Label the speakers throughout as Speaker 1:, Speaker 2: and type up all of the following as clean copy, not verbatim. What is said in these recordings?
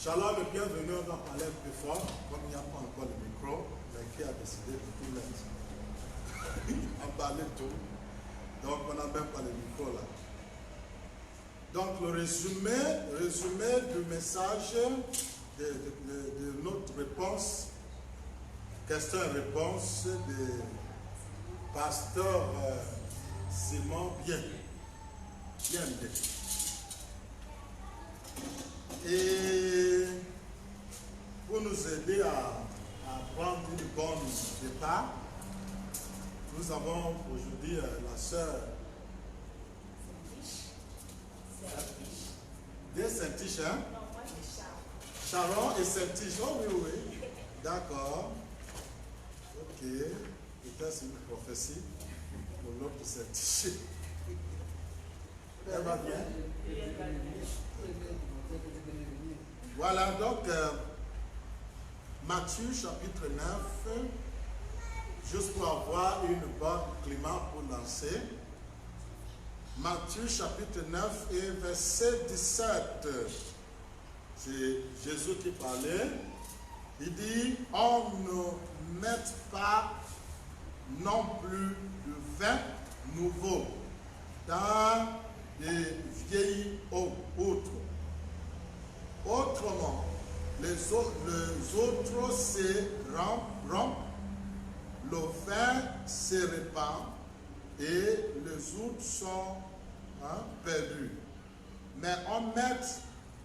Speaker 1: Shalom et bienvenue, on va parler un peu fort, comme il n'y a pas encore le micro, mais qui a décidé de tout mettre. On parlait tout, donc on n'a même pas le micro là. Donc le résumé du message de notre réponse, question et réponse de pasteur Simon bien. Et pour nous aider à prendre une bonne départ, nous avons aujourd'hui la sœur des Saint-Tiche, hein?
Speaker 2: Non, moi c'est Sharon.
Speaker 1: Sharon et Saint-Tiche, oh oui, oui. D'accord. Ok. Peut-être c'est une prophétie pour l'autre Saint-Tiche. Elle va bien? Voilà, donc, Matthieu chapitre 9, juste pour avoir une bonne climat pour lancer. Matthieu chapitre 9 et verset 17. C'est Jésus qui parlait. Il dit, on ne met pas non plus de vin nouveau dans des vieilles outres. Autrement, les autres se rompent, le vin se répand et les outres sont perdus. Mais on met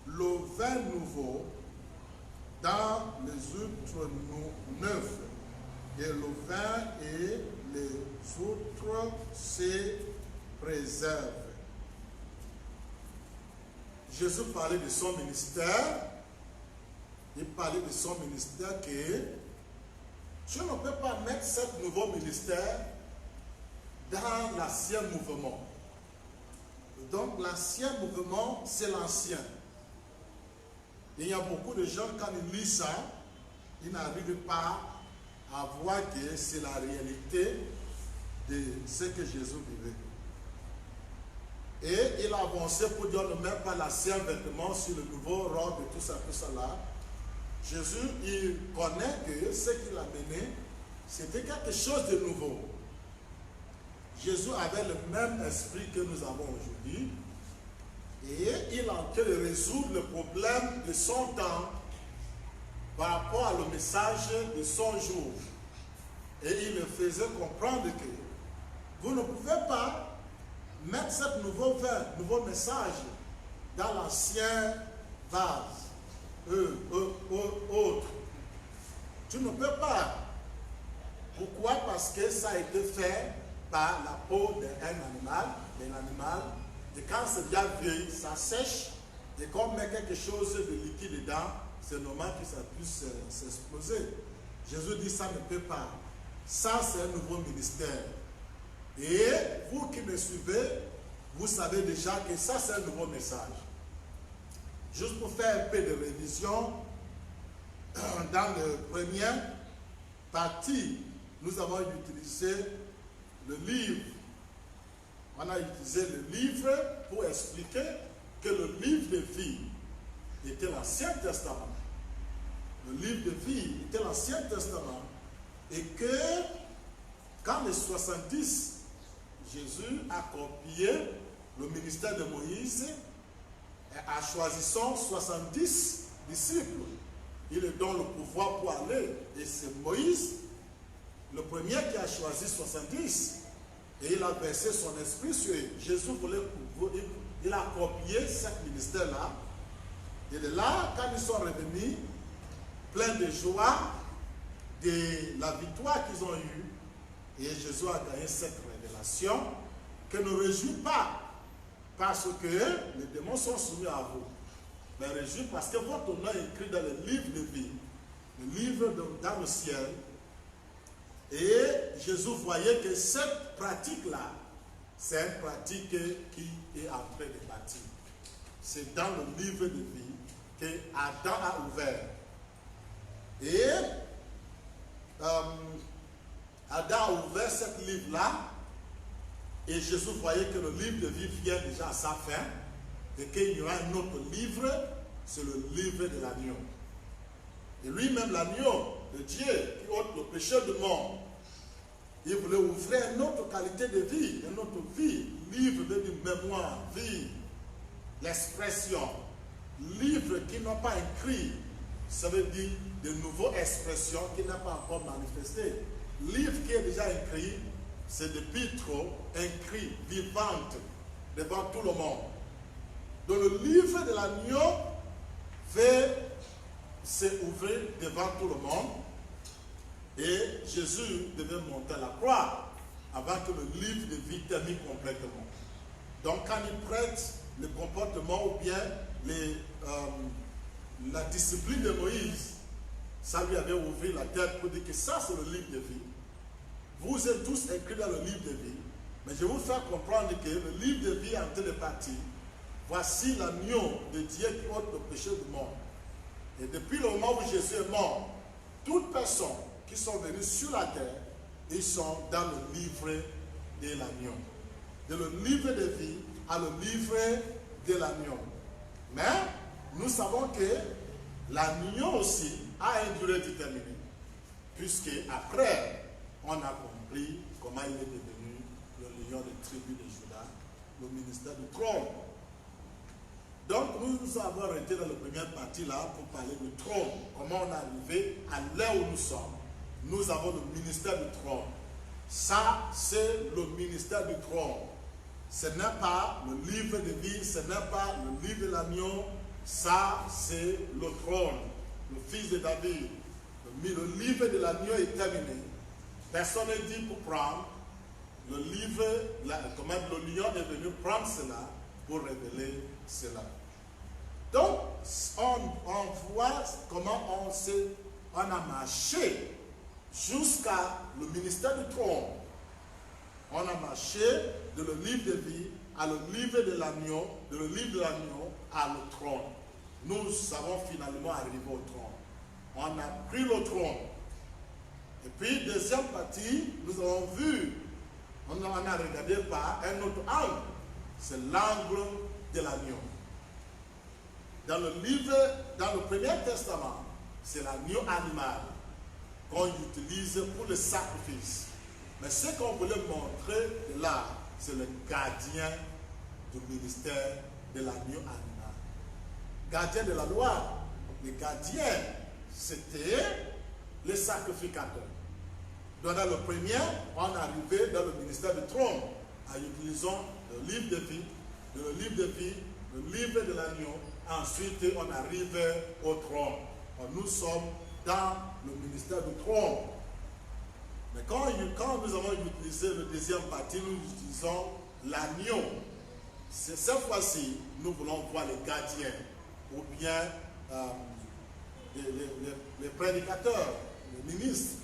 Speaker 1: le vin nouveau dans les outres neuves et le vin et les outres se préservent. Jésus parlait de son ministère. Il parlait de son ministère que tu ne peux pas mettre ce nouveau ministère dans l'ancien mouvement. Donc l'ancien mouvement, c'est l'ancien. Il y a beaucoup de gens, quand ils lisent ça, ils n'arrivent pas à voir que c'est la réalité de ce que Jésus vivait. Et il a avancé pour dire ne met pas l'ancien vêtement sur le nouveau robe et tout ça là. Jésus, il connaît que ce qu'il a mené, c'était quelque chose de nouveau. Jésus avait le même esprit que nous avons aujourd'hui. Et il a en train de résoudre le problème de son temps par rapport à le message de son jour. Et il le faisait comprendre que vous ne pouvez pas mettre ce nouveau vin, nouveau message dans l'ancien vase, autre. Tu ne peux pas. Pourquoi? Parce que ça a été fait par la peau d'un animal, et quand c'est bien vieilli, ça sèche, et quand on met quelque chose de liquide dedans, c'est normal que ça puisse s'exploser. Jésus dit ça ne peut pas. Ça, c'est un nouveau ministère. Et vous qui me suivez, vous savez déjà que ça, c'est un nouveau message. Juste pour faire un peu de révision, dans la première partie, nous avons utilisé le livre. On a utilisé le livre pour expliquer que le livre de vie était l'Ancien Testament. Le livre de vie était l'Ancien Testament. Et que quand les 70, Jésus a copié le ministère de Moïse en choisissant 70 disciples. Il leur donne le pouvoir pour aller. Et c'est Moïse, le premier qui a choisi 70. Et il a versé son esprit sur eux. Jésus il a copié ce ministère-là. Et de là, quand ils sont revenus, pleins de joie, de la victoire qu'ils ont eue, et Jésus a gagné cette révélation, que ne réjouis pas parce que les démons sont soumis à vous. Mais réjouis parce que votre nom est écrit dans le livre de vie, le livre dans le ciel. Et Jésus voyait que cette pratique-là, c'est une pratique qui est en train de bâtir. C'est dans le livre de vie que Adam a ouvert. Et Adam a ouvert ce livre-là, et Jésus voyait que le livre de vie vient déjà à sa fin, et qu'il y aura un autre livre c'est le livre de l'agneau. Et lui-même, l'agneau de Dieu, qui ôte le péché du monde, il voulait ouvrir une autre qualité de vie, une autre vie. Livre de mémoire, vie, l'expression. Livre qui n'a pas écrit, ça veut dire de nouvelles expressions qui n'a pas encore manifestées. Livre qui est déjà écrit, c'est des pitres écrits, vivantes, devant tout le monde. Donc le livre de l'agneau fait s'ouvrir devant tout le monde. Et Jésus devait monter à la croix avant que le livre de vie termine complètement. Donc quand il prête le comportement ou bien la discipline de Moïse, ça lui avait ouvert la tête pour dire que ça c'est le livre de vie. Vous êtes tous écrits dans le livre de vie, mais je vais vous faire comprendre que le livre de vie est en train de partir. Voici l'agneau de Dieu qui ôte le péché du monde. Et depuis le moment où Jésus est mort, toutes personnes qui sont venus sur la terre, ils sont dans le livre de l'agneau. De le livre de vie à le livre de l'agneau. Mais nous savons que l'agneau aussi a une durée déterminée. Puisque après, on a compris comment il est devenu le lion des tribus de Juda, le ministère du trône. Donc nous avons arrêté dans la première partie là pour parler du trône. Comment on est arrivé à l'heure où nous sommes. Nous avons le ministère du trône. Ça, c'est le ministère du trône. Ce n'est pas le livre de vie, ce n'est pas le livre de l'agneau. Ça, c'est le trône, le fils de David. Le livre de l'agneau est terminé. Personne n'est dit pour prendre le livre, comment le lion est venu prendre cela pour révéler cela. Donc, on voit comment on a marché jusqu'à le ministère du trône. On a marché de le livre de vie à le livre de l'agneau, de le livre de l'agneau à le trône. Nous avons finalement arrivé au trône. On a pris le trône. Et puis, deuxième partie, nous avons vu, on a regardé par un autre angle. C'est l'angle de l'agneau. Dans le livre, dans le Premier Testament, c'est l'agneau animal qu'on utilise pour le sacrifice. Mais ce qu'on voulait montrer là, c'est le gardien du ministère de l'agneau animal. Gardien de la loi. Le gardien, c'était le sacrificateur. Donc dans le premier, on est arrivé dans le ministère du trône en utilisant le livre de vie, le livre de vie, le livre de l'agneau. Ensuite, on arrive au trône. Nous sommes dans le ministère du trône. Mais quand nous avons utilisé le deuxième partie, nous utilisons l'agneau. Cette fois-ci, nous voulons voir les gardiens ou bien les prédicateurs, les ministres.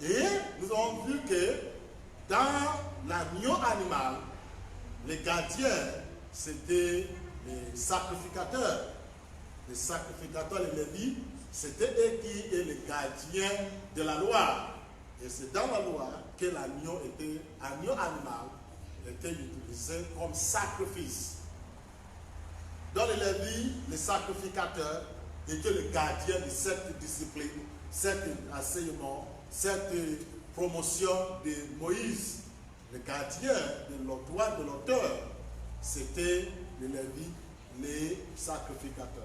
Speaker 1: Et nous avons vu que dans l'agneau animal, les gardiens, c'était les sacrificateurs. Les sacrificateurs, les Lévites, c'était eux qui étaient les gardiens de la loi. Et c'est dans la loi que l'agneau animal était utilisé comme sacrifice. Dans les Lévites, les sacrificateurs étaient les gardiens de cette discipline, cet enseignement, cette promotion de Moïse. Les gardiens de l'auteur de l'auteur, c'était les Lévites, les sacrificateurs.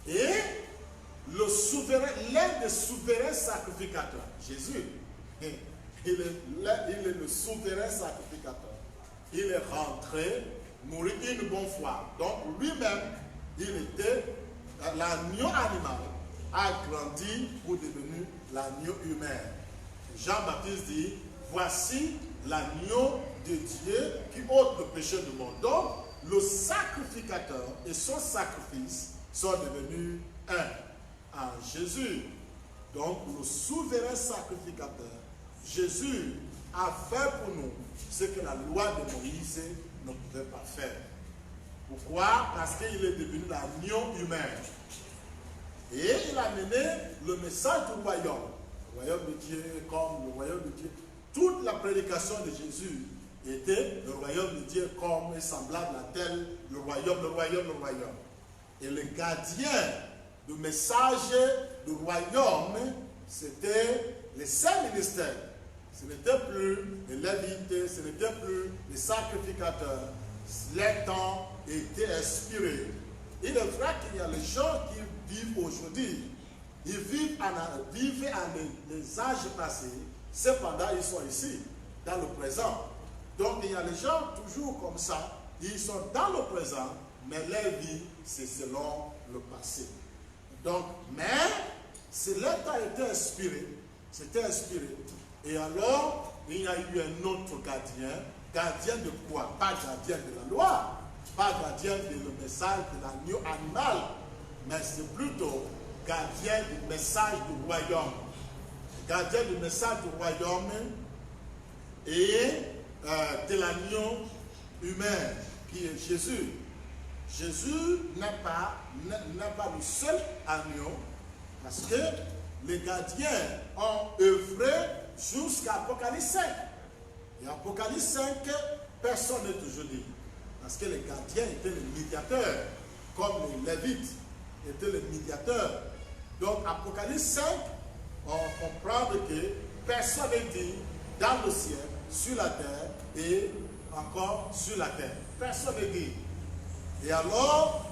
Speaker 1: Et le souverain, l'un des souverains sacrificateurs, Jésus, il est le souverain sacrificateur. Il est rentré, mourir une bonne fois. Donc lui-même, il était l'agneau animal, a grandi pour devenir l'agneau humain. Jean-Baptiste dit, voici l'agneau de Dieu qui ôte le péché du monde. Donc, le sacrificateur et son sacrifice sont devenus un en Jésus. Donc, le souverain sacrificateur, Jésus a fait pour nous ce que la loi de Moïse ne pouvait pas faire. Pourquoi? Parce qu'il est devenu l'agneau humain. Et il a mené le message du royaume. Le royaume de Dieu comme le royaume de Dieu. Toute la prédication de Jésus était le royaume de Dieu comme et semblable à tel, le royaume, le royaume, le royaume. Et le gardien du message du royaume, c'était les saints ministères. Ce n'était plus les lévites, ce n'était plus les sacrificateurs. Les temps étaient inspirés. Il est vrai qu'il y a les gens qui vivent aujourd'hui. Ils vivent les âges passés, cependant ils sont ici, dans le présent. Donc il y a les gens toujours comme ça, ils sont dans le présent, mais leur vie c'est selon le passé. Donc, mais si l'état était inspiré, c'était inspiré. Et alors, il y a eu un autre gardien. Gardien de quoi? Pas gardien de la loi, pas gardien du message de l'agneau animal, mais c'est plutôt gardien du message du royaume. Gardien du message du royaume et de l'agneau humain qui est Jésus. Jésus n'est pas le seul agneau parce que les gardiens ont œuvré jusqu'à Apocalypse 5. Et Apocalypse 5, personne n'est toujours dit. Parce que les gardiens étaient les médiateurs, comme les Lévites étaient les médiateurs. Donc Apocalypse 5, on comprend que personne n'est dit dans le ciel, sur la terre et encore sur la terre. Personne n'est dit. Et alors,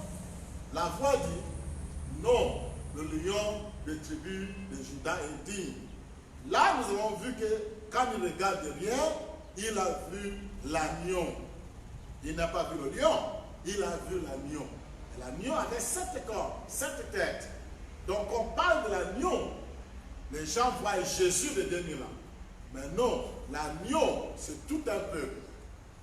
Speaker 1: la voix dit, non, le lion de tribu de Juda est digne. Là, nous avons vu que quand il regarde derrière, il a vu l'agneau. Il n'a pas vu le lion, il a vu l'agneau. L'agneau avait 7 corps, 7 têtes. Donc on parle de l'agneau. Les gens voient Jésus de 2000 ans. Mais non, l'agneau, c'est tout un peuple.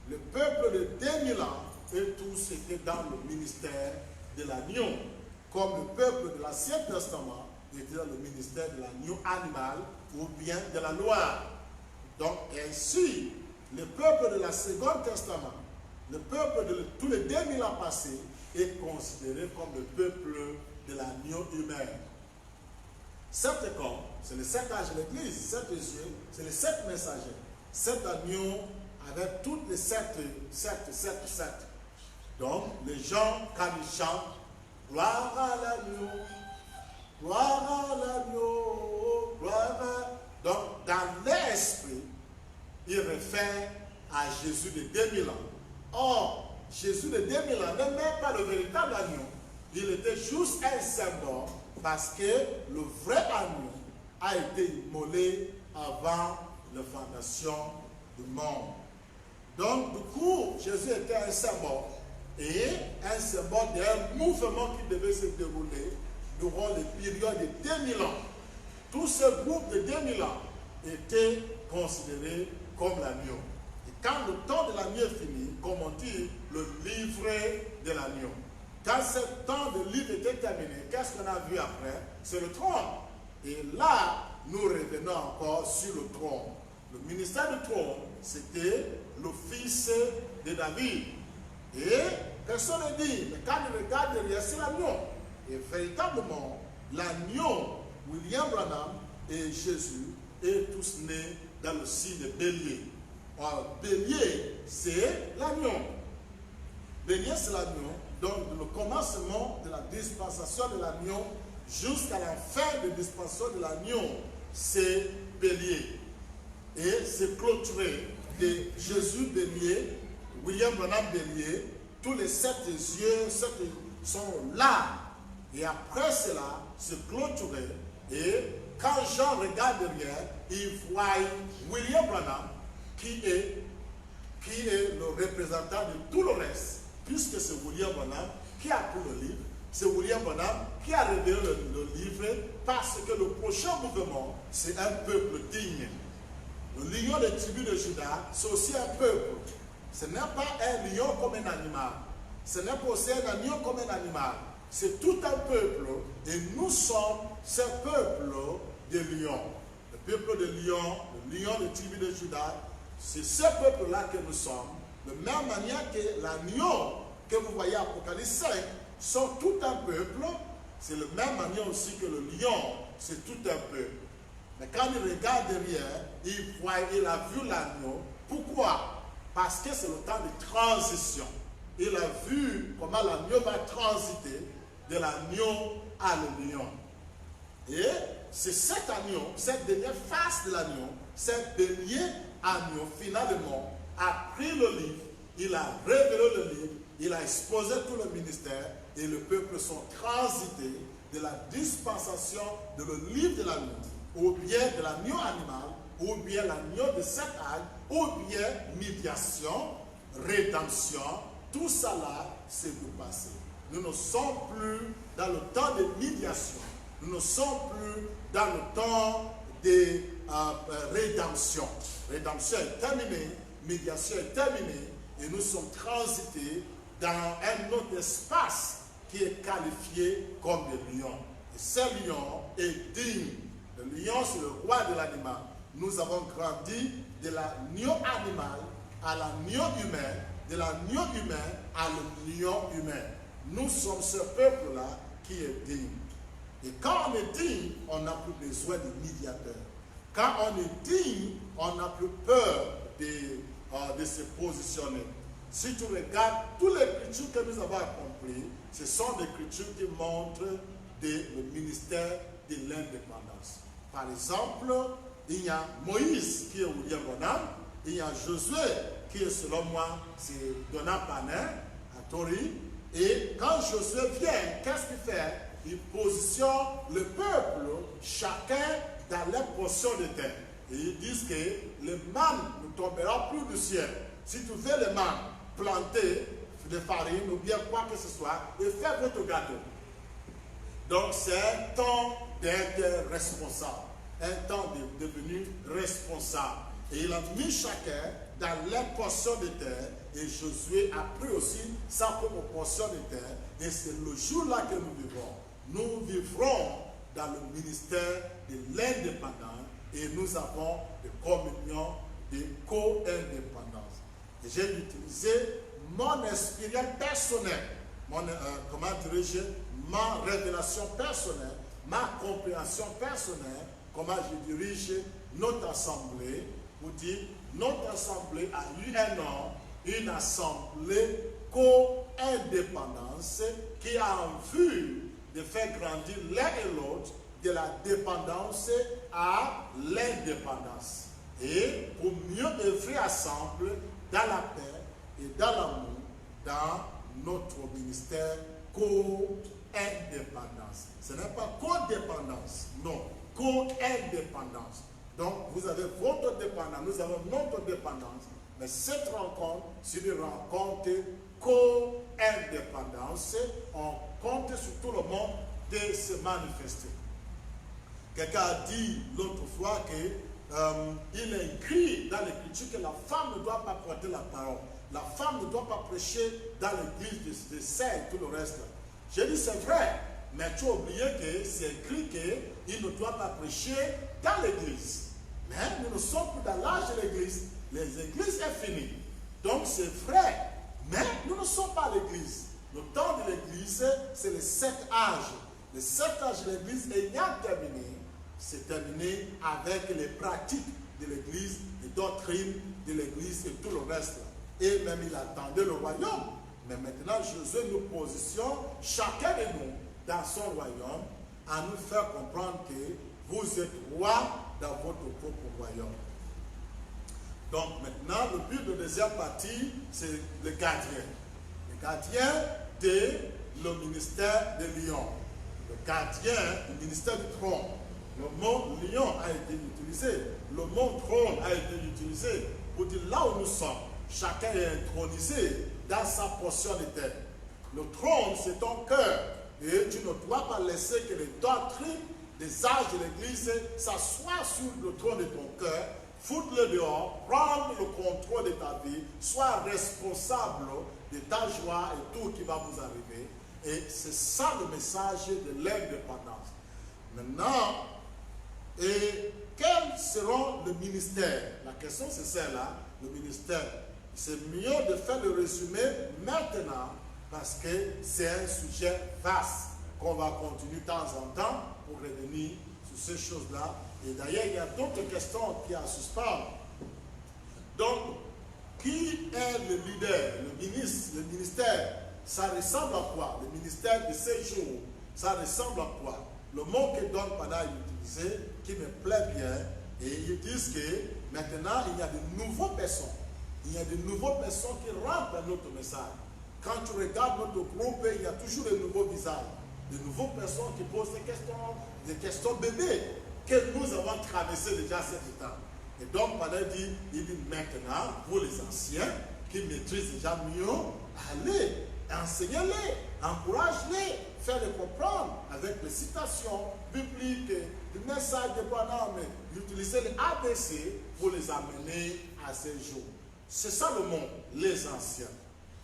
Speaker 1: Le peuple de 2000 ans, et tous étaient dans le ministère de l'agneau. Comme le peuple de l'Ancien Testament était dans le ministère de l'agneau animal ou bien de la loi. Donc ainsi, le peuple de la Second Testament, le peuple de tous les 2000 ans passés, est considéré comme le peuple de l'agneau humain. 7 corps, c'est les 7 âges de l'Église, 7 yeux, c'est les 7 messagers. 7 agneaux avec toutes les 7. Donc, les gens, quand ils chantent, gloire à l'agneau, gloire à l'agneau, gloire à... Donc, dans l'esprit, il réfère à Jésus de 2000 ans. Or, Jésus de 2000 ans n'est même pas le véritable agneau. Il était juste un symbole parce que le vrai agneau a été immolé avant la fondation du monde. Donc, du coup, Jésus était un symbole. Et un symbole d'un mouvement qui devait se dérouler durant les périodes de 2000 ans. Tout ce groupe de 2000 ans était considéré comme l'agneau. Et quand le temps de l'agneau est fini, comme on dit, le livret de l'agneau. Quand ce temps de livre était terminé, qu'est-ce qu'on a vu après? C'est le trône. Et là, nous revenons encore sur le trône. Le ministère du trône, c'était le fils de David. Et personne ne dit, mais quand il regarde derrière, c'est l'agneau. Et véritablement, l'agneau, William Branham et Jésus, est tous nés dans le signe de bélier. Or, bélier, c'est l'agneau. Bélier, c'est l'agneau. Donc, le commencement de la dispensation de l'agneau jusqu'à la fin de la dispensation de l'agneau, c'est bélier. Et c'est clôturé de Jésus bélier, William Branham bélier, tous les 7 yeux sont là. Et après cela, c'est clôturé. Et quand Jean regarde derrière, il voit William Branham qui est le représentant de tout le reste. Puisque c'est William Branham qui a pris le livre, c'est William Branham qui a révélé le livre parce que le prochain mouvement, c'est un peuple digne. Le lion des tribus de Juda, c'est aussi un peuple. Ce n'est pas un lion comme un animal. Ce n'est pas aussi un agneau comme un animal. C'est tout un peuple. Et nous sommes ce peuple de lions. Le peuple de lions, le lion des tribus de Juda, c'est ce peuple-là que nous sommes. De même manière que l'agneau que vous voyez à Apocalypse 5 sont tout un peuple, c'est le même manière aussi que le lion, c'est tout un peuple. Mais quand il regarde derrière, il a vu l'agneau. Pourquoi? Parce que c'est le temps de transition. Il a vu comment l'agneau va transiter de l'agneau à l'oignon. Et c'est cet agneau, cette dernière face de l'agneau, cette dernier agneau, finalement, a pris le livre, il a révélé le livre, il a exposé tout le ministère, et le peuple sont transités de la dispensation de le livre de l'agneau, ou bien de l'agneau animal, ou bien l'agneau de cet âge, ou bien médiation, rédemption, tout ça là, c'est du passé. Nous ne sommes plus dans le temps de médiation. Nous ne sommes plus dans le temps de rédemption. Rédemption est terminée, médiation est terminée, et nous sommes transités dans un autre espace qui est qualifié comme le lion. Et ce lion est digne. Le lion, c'est le roi de l'animal. Nous avons grandi de l'agneau animal à l'agneau humain, de l'agneau humain à le lion humain. Nous sommes ce peuple-là qui est digne. Et quand on est digne, on n'a plus besoin de médiateur. Quand on est digne, on n'a plus peur de se positionner. Si tu regardes toutes les écritures que nous avons accomplies, ce sont des écritures qui montrent le ministère de l'indépendance. Par exemple, il y a Moïse qui est William Branham, il y a Josué qui est selon moi, c'est Donald Panin à Tori. Et quand Josué vient, qu'est-ce qu'il fait? Il positionne le peuple, chacun dans leur portion de terre. Et ils disent que le manne ne tombera plus du ciel. Si tu veux le manne planter de farine ou bien quoi que ce soit, et faire votre gâteau. Donc c'est un temps d'être responsable, un temps de devenir responsable. Et il a mis chacun dans leur portion de terre, et Josué a pris aussi sa propre portion de terre, et c'est le jour-là que nous vivons. Nous vivrons dans le ministère de l'indépendance, et nous avons de communion, de co-indépendance. Et j'ai utilisé mon expérience personnelle, ma révélation personnelle, ma compréhension personnelle, comment je dirige notre assemblée, pour dire notre assemblée a eu un nom, une assemblée co-indépendance qui a en vue de faire grandir l'un et l'autre de la dépendance à l'indépendance. Et pour mieux œuvrer ensemble dans la paix et dans l'amour, dans notre ministère co-indépendance. Ce n'est pas codépendance, non, co-indépendance. Donc vous avez votre dépendance, nous avons notre dépendance, mais cette rencontre, c'est une rencontre co-indépendance. On compte sur tout le monde de se manifester. Quelqu'un a dit l'autre fois qu'il est écrit dans l'Écriture que la femme ne doit pas porter la parole. La femme ne doit pas prêcher dans l'église de saints et tout le reste. J'ai dit c'est vrai, mais tu as oublié que c'est écrit qu'il ne doit pas prêcher dans l'église. Mais nous ne sommes plus dans l'âge de l'église. Les églises sont finies. Donc c'est vrai, mais nous ne sommes pas l'église. Le temps de l'église, c'est les 7 âges. Les 7 âges de l'église ayant terminé, c'est terminé avec les pratiques de l'église, les doctrines de l'église et tout le reste. Et même il attendait le royaume. Mais maintenant, Josué nous positionne, chacun de nous, dans son royaume, à nous faire comprendre que vous êtes roi dans votre propre royaume. Donc maintenant, le but de la deuxième partie, c'est le gardien. Le gardien de le ministère de Lion. Le gardien du ministère du trône. Le mot lion a été utilisé. Le mot trône a été utilisé pour dire là où nous sommes. Chacun est intronisé dans sa portion de terre. Le trône, c'est ton cœur. Et tu ne dois pas laisser que les doctrines des âges de l'Église s'assoient sur le trône de ton cœur. Foutre-le dehors, prendre le contrôle de ta vie, sois responsable de ta joie et tout qui va vous arriver. Et c'est ça le message de l'indépendance. Maintenant, et quels seront le ministère? La question c'est celle-là, le ministère. C'est mieux de faire le résumé maintenant parce que c'est un sujet vaste qu'on va continuer de temps en temps pour revenir sur ces choses-là. Et d'ailleurs, il y a d'autres questions qui en suspendent. Donc, qui est le leader, le ministère ça ressemble à quoi? Le ministère de ces jours, ça ressemble à quoi? Le mot que Don Pada a utilisé, qui me plaît bien, et ils disent que maintenant, il y a de nouvelles personnes. Il y a de nouvelles personnes qui rentrent dans notre message. Quand tu regardes notre groupe, il y a toujours de nouveaux visages. De nouvelles personnes qui posent des questions bébés, que nous avons traversé déjà cette étape. Et donc, il dit maintenant, vous les anciens, qui maîtrisent déjà mieux, allez, enseignez-les, encouragez-les, faites-les comprendre avec les citations bibliques, le message de Branham, utilisez les ABC pour les amener à ces jours. C'est ça le monde, les anciens.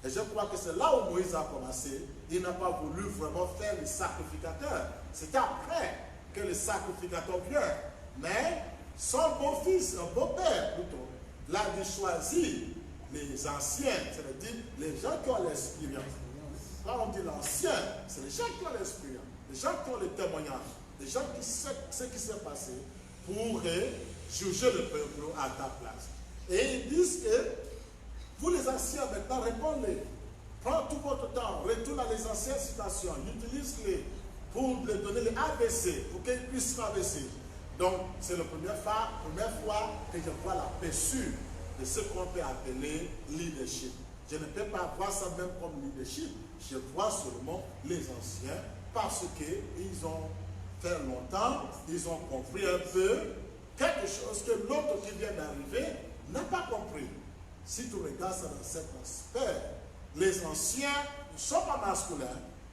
Speaker 1: Et je crois que c'est là où Moïse a commencé. Il n'a pas voulu vraiment faire le sacrificateur. C'est après que le sacrificateur vient. Mais son beau-fils, un beau-père plutôt, l'a choisi les anciens, c'est-à-dire les gens qui ont l'expérience. Quand on dit l'ancien, c'est les gens qui ont l'expérience, les gens qui ont le témoignage, les gens qui savent ce qui s'est passé pour juger le peuple à ta place. Et ils disent que vous les anciens, maintenant, répondez. Prends tout votre temps, retourne à les anciennes citations, utilise-les pour les donner les ABC, pour qu'ils puissent traverser. Donc, c'est la première fois que je vois la perçue de ce qu'on peut appeler leadership. Je ne peux pas voir ça même comme leadership, je vois seulement les anciens parce qu'ils ont fait longtemps, ils ont compris un peu quelque chose que l'autre qui vient d'arriver n'a pas compris. Si tu regardes ça dans cet aspect, les anciens ne sont pas masculins,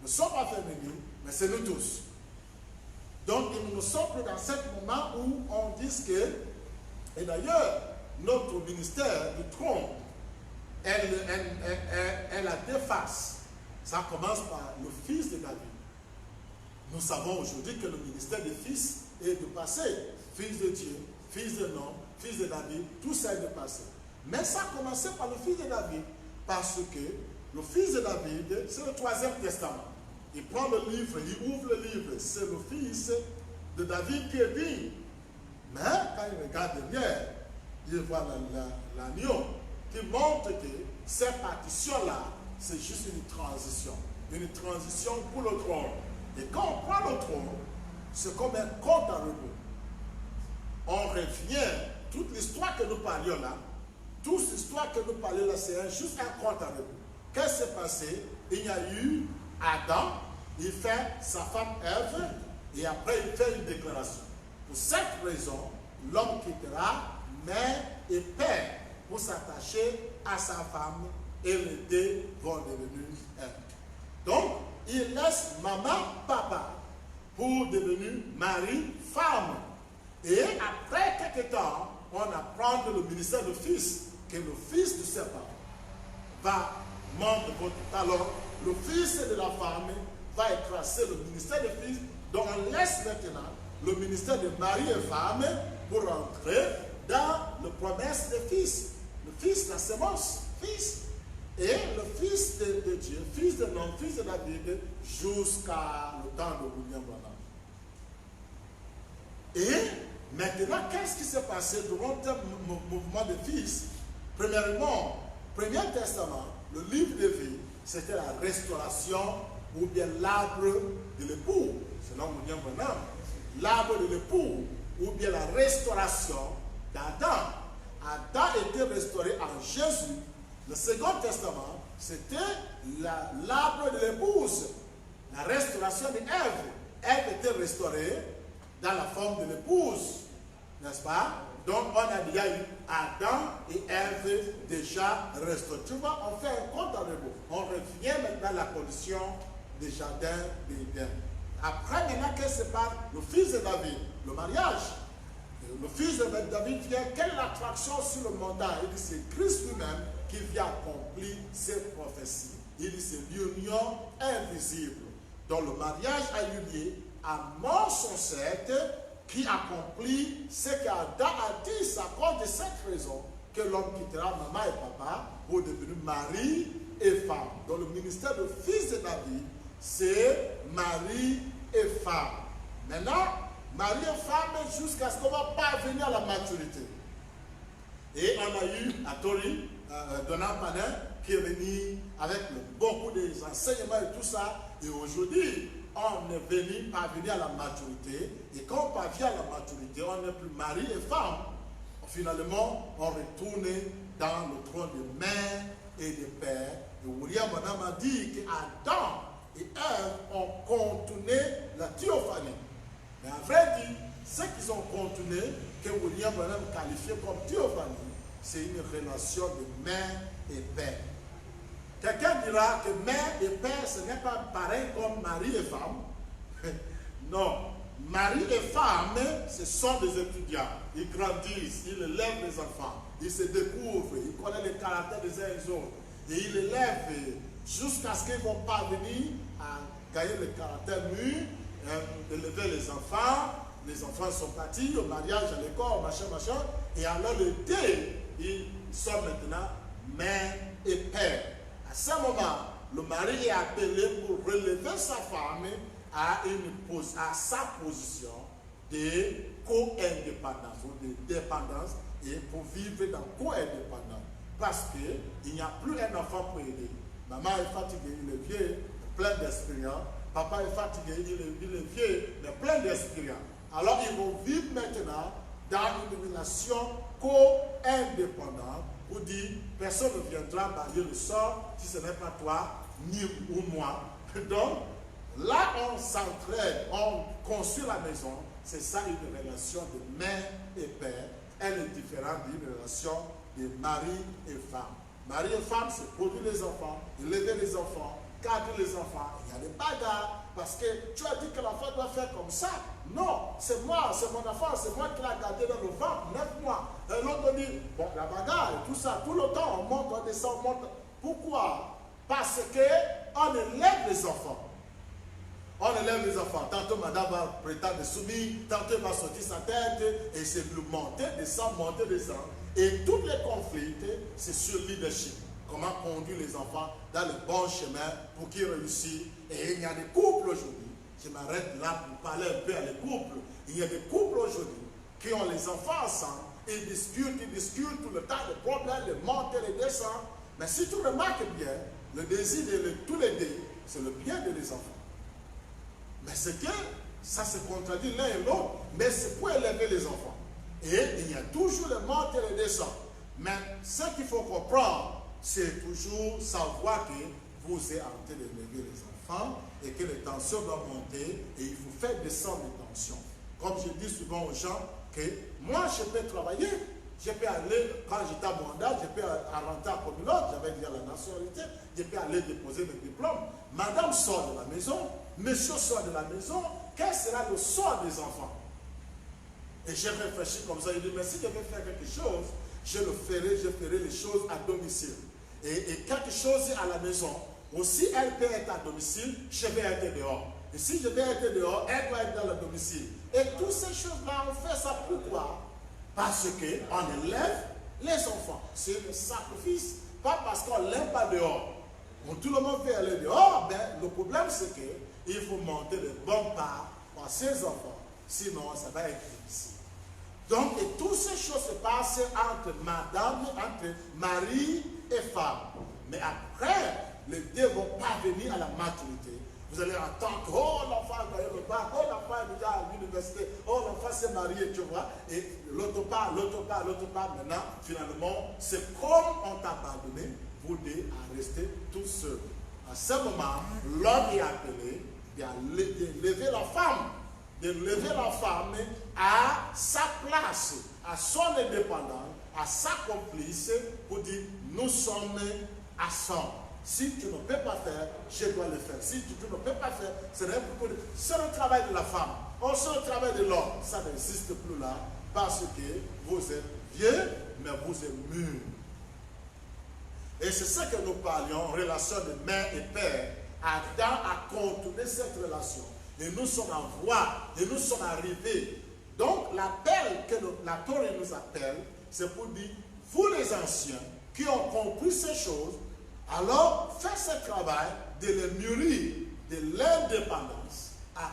Speaker 1: ne sont pas féminins, mais c'est nous tous. Donc, nous ne sommes plus dans ce moment où on dit que, et d'ailleurs, notre ministère du trône, elle a deux faces. Ça commence par le fils de David. Nous savons aujourd'hui que le ministère des fils est de passé. Fils de Dieu, fils de l'homme, fils de David, tout ça est de passé. Mais ça a commencé par le fils de David, parce que le fils de David, c'est le troisième testament. Il prend le livre, il ouvre le livre, c'est le fils de David qui est dit. Mais quand il regarde derrière, il voit l'agneau qui montre que ces partitions-là, c'est juste une transition pour le trône. Et quand on prend le trône, c'est comme un compte à rebours. On revient, toute l'histoire que nous parlions là, toute l'histoire que nous parlions là, c'est juste un compte à rebours. Qu'est-ce qui s'est passé? Il y a eu Adam, il fait sa femme Ève, et après il fait une déclaration. Pour cette raison, l'homme quittera mère et père pour s'attacher à sa femme, et les deux vont devenir un. Donc, il laisse maman, papa, pour devenir mari, femme. Et après quelques temps, on apprend que le ministère du fils, que le fils du serpent va monter votre talon, le fils de la femme va écraser le ministère du fils, donc on laisse maintenant le ministère de mari et femme pour entrer dans la promesse de fils. Le fils, la sémence, fils. Et le fils de Dieu, fils de l'homme, fils de David, jusqu'à le temps de William Branham. Et maintenant, qu'est-ce qui s'est passé durant le mouvement de fils? Premièrement, Premier Testament, le livre de vie, c'était la restauration ou bien l'arbre de l'époux, selon William Branham. L'arbre de l'époux ou bien la restauration d'Adam. Adam était restauré en Jésus. Le Second Testament, c'était l'arbre de l'épouse, la restauration d'Ève. Ève était restaurée dans la forme de l'épouse, n'est-ce pas? Donc on a déjà eu Adam et Ève déjà restaurés. Tu vois, on fait un compte à rebours. On revient maintenant à la condition des jardins d'Éden. Après, maintenant, qu'est-ce qui se passe? Le fils de David, le mariage. Le fils de David vient, quelle est l'attraction sur le montagne? Il dit c'est Christ lui-même qui vient accomplir ses prophéties. Il dit c'est l'union invisible. Donc le mariage a eu lieu à mort son sept qui accomplit ce qu'Adam a dit. C'est à cause de cette raison que l'homme quittera maman et papa pour devenir mari et femme. Donc le ministère du fils de David, c'est mari et femme. Maintenant, mari et femme jusqu'à ce qu'on va parvenir à la maturité. Et on a eu à Tori, Donald Panin, qui est venu avec beaucoup d'enseignements et tout ça. Et aujourd'hui, on est venu parvenir à la maturité. Et quand on parvient à la maturité, on n'est plus mari et femme. Finalement, on retourne dans le trône de mère et de père. Et William Madame a dit qu'Adam et Ève ont contourné la théophanie. Mais en vrai dit, ce qu'ils ont contourné, que William Madame qualifié comme théophanie, c'est une relation de mère et père. Quelqu'un dira que mère et père, ce n'est pas pareil comme mari et femme. Non. Mari et femme, ce sont des étudiants. Ils grandissent, ils élèvent les enfants, ils se découvrent, ils connaissent les caractères des uns et des autres. Et ils élèvent jusqu'à ce qu'ils vont parvenir à gagner le caractère mûr, d'élever les enfants. Les enfants sont partis au mariage, à l'école, machin. Et alors le deux, ils sont maintenant mère et père. À ce moment, le mari est appelé pour relever sa femme à sa position de co-indépendance ou de dépendance et pour vivre dans co-indépendance. Parce qu'il n'y a plus un enfant pour aider. Maman est fatiguée, il est vieux, plein d'expérience. Papa est fatigué, il est vieux, mais plein d'expérience. Alors ils vont vivre maintenant dans une relation co-indépendante où dit personne ne viendra balayer le sort si ce n'est pas toi ni ou moi. Donc là on s'entraide, on construit la maison. C'est ça une relation de mère et père. Elle est différente d'une relation de mari et femme. Mari et femme, c'est produire les enfants, élever les enfants, cadrer les enfants. Il y a des bagarres parce que tu as dit que l'enfant doit faire comme ça. Non, c'est moi, c'est mon enfant, c'est moi qui l'ai gardé dans le ventre 9 mois. L'autre dit, bon, la bagarre et tout ça, tout le temps, on monte, on descend, on monte. Pourquoi? Parce qu'on élève les enfants. On élève les enfants. Tantôt, madame va prétendre soumis, tantôt, elle va sortir sa tête, et c'est le monter, descendre. Et tous les conflits, c'est sur le leadership. Comment conduire les enfants dans le bon chemin pour qu'ils réussissent. Et il y a des couples aujourd'hui. Je m'arrête là pour parler un peu à les couples. Il y a des couples aujourd'hui qui ont les enfants ensemble. Ils discutent tout le temps, les problèmes, les montées, les descentes. Mais si tu remarques bien, le désir de tous les deux, c'est le bien de les enfants. Mais c'est que ça se contredit l'un et l'autre, mais c'est pour élever les enfants. Et il y a toujours les montées et les descentes. Mais ce qu'il faut comprendre, c'est toujours savoir que vous êtes en train d'élever les enfants et que les tensions doivent monter et il faut faire descendre les tensions. Comme je dis souvent aux gens que moi je peux travailler, je peux aller, quand j'étais à Mwanda, je peux rentrer à Communauté, j'avais dit à la nationalité, je peux aller déposer mes diplômes. Madame sort de la maison, monsieur sort de la maison, quel sera le sort des enfants? Et j'ai réfléchi comme ça, il dit, mais si je vais faire quelque chose, je ferai les choses à domicile. Et quelque chose à la maison, aussi elle peut être à domicile, je vais être dehors. Et si je vais être dehors, elle doit être dans le domicile. Et toutes ces choses-là, on fait ça pourquoi? Parce qu'on élève les enfants. C'est le sacrifice, pas parce qu'on ne l'aime pas dehors. Quand tout le monde veut aller dehors, ben, le problème c'est qu'il faut monter de bonnes parts par ses enfants. Sinon, ça va être difficile. Donc, et toutes ces choses se passent entre madame, entre mari et femme. Mais après, les deux vont parvenir à la maturité. Vous allez entendre que, oh, l'enfant a gagné le bac, oh, l'enfant est déjà à l'université, oh, l'enfant s'est marié, tu vois. Et l'autre part. Maintenant, finalement, c'est comme on t'a abandonné, vous deux à rester tout seul. À ce moment, l'homme est appelé d'élever la femme. De lever la femme à sa place, à son indépendance, à sa complice, pour dire, nous sommes ensemble. Si tu ne peux pas faire, je dois le faire. Si tu ne peux pas faire, c'est le travail de la femme. Or, c'est le travail de l'homme. Ça n'existe plus là, parce que vous êtes vieux, mais vous êtes mûrs. Et c'est ça que nous parlions, relation de mère et père. Adam a contourné cette relation. Et nous sommes en voie, et nous sommes arrivés. Donc, l'appel que la Torah nous appelle, c'est pour dire, vous les anciens qui ont compris ces choses, alors faites ce travail de les mûrir de l'indépendance à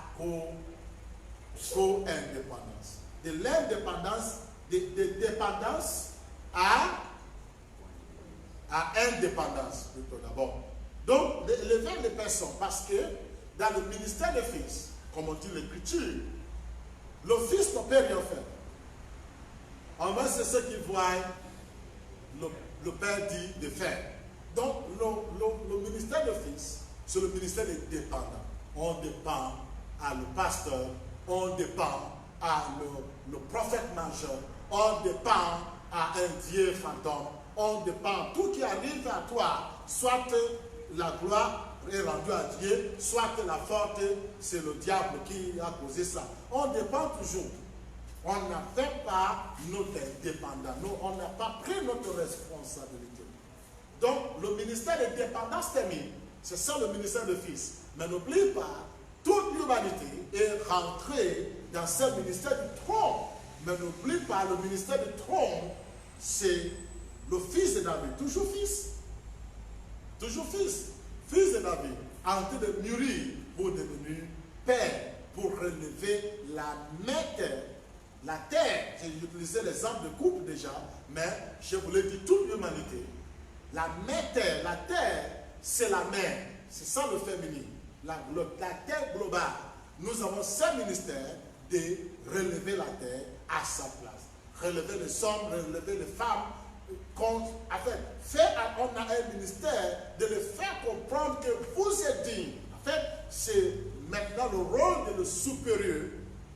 Speaker 1: co-indépendance. De l'indépendance, de dépendance à à indépendance, plutôt d'abord. Donc, l'élever les personnes, parce que dans le ministère des fils, comme on dit l'Écriture, le fils ne peut rien faire. En vrai, c'est ce qu'il voit le père dit de faire. Donc, le ministère des fils, c'est le ministère des dépendants. On dépend à le pasteur, on dépend à le prophète majeur, on dépend à un Dieu fantôme, on dépend, tout qui arrive à toi, soit la gloire est rendue à Dieu, soit la faute, c'est le diable qui a causé ça. On dépend toujours. On n'a fait pas notre indépendance. On n'a pas pris notre responsabilité. Donc, le ministère de dépendance termine. C'est ça le ministère de fils. Mais n'oublie pas, toute l'humanité est rentrée dans ce ministère du trône. Mais n'oublie pas, le ministère du trône, c'est le fils de David. Toujours fils. Toujours fils. Fils de David, en train de mûrir pour devenir père, pour relever la terre. La terre, j'ai utilisé l'exemple de couple déjà, mais je vous l'ai dit, toute l'humanité. La terre, c'est la mer. C'est ça le féminin. La terre globale. Nous avons ce ministère de relever la terre à sa place. Relever les hommes, relever les femmes. On a un ministère de le faire comprendre que vous êtes digne. En fait, c'est maintenant le rôle de le supérieur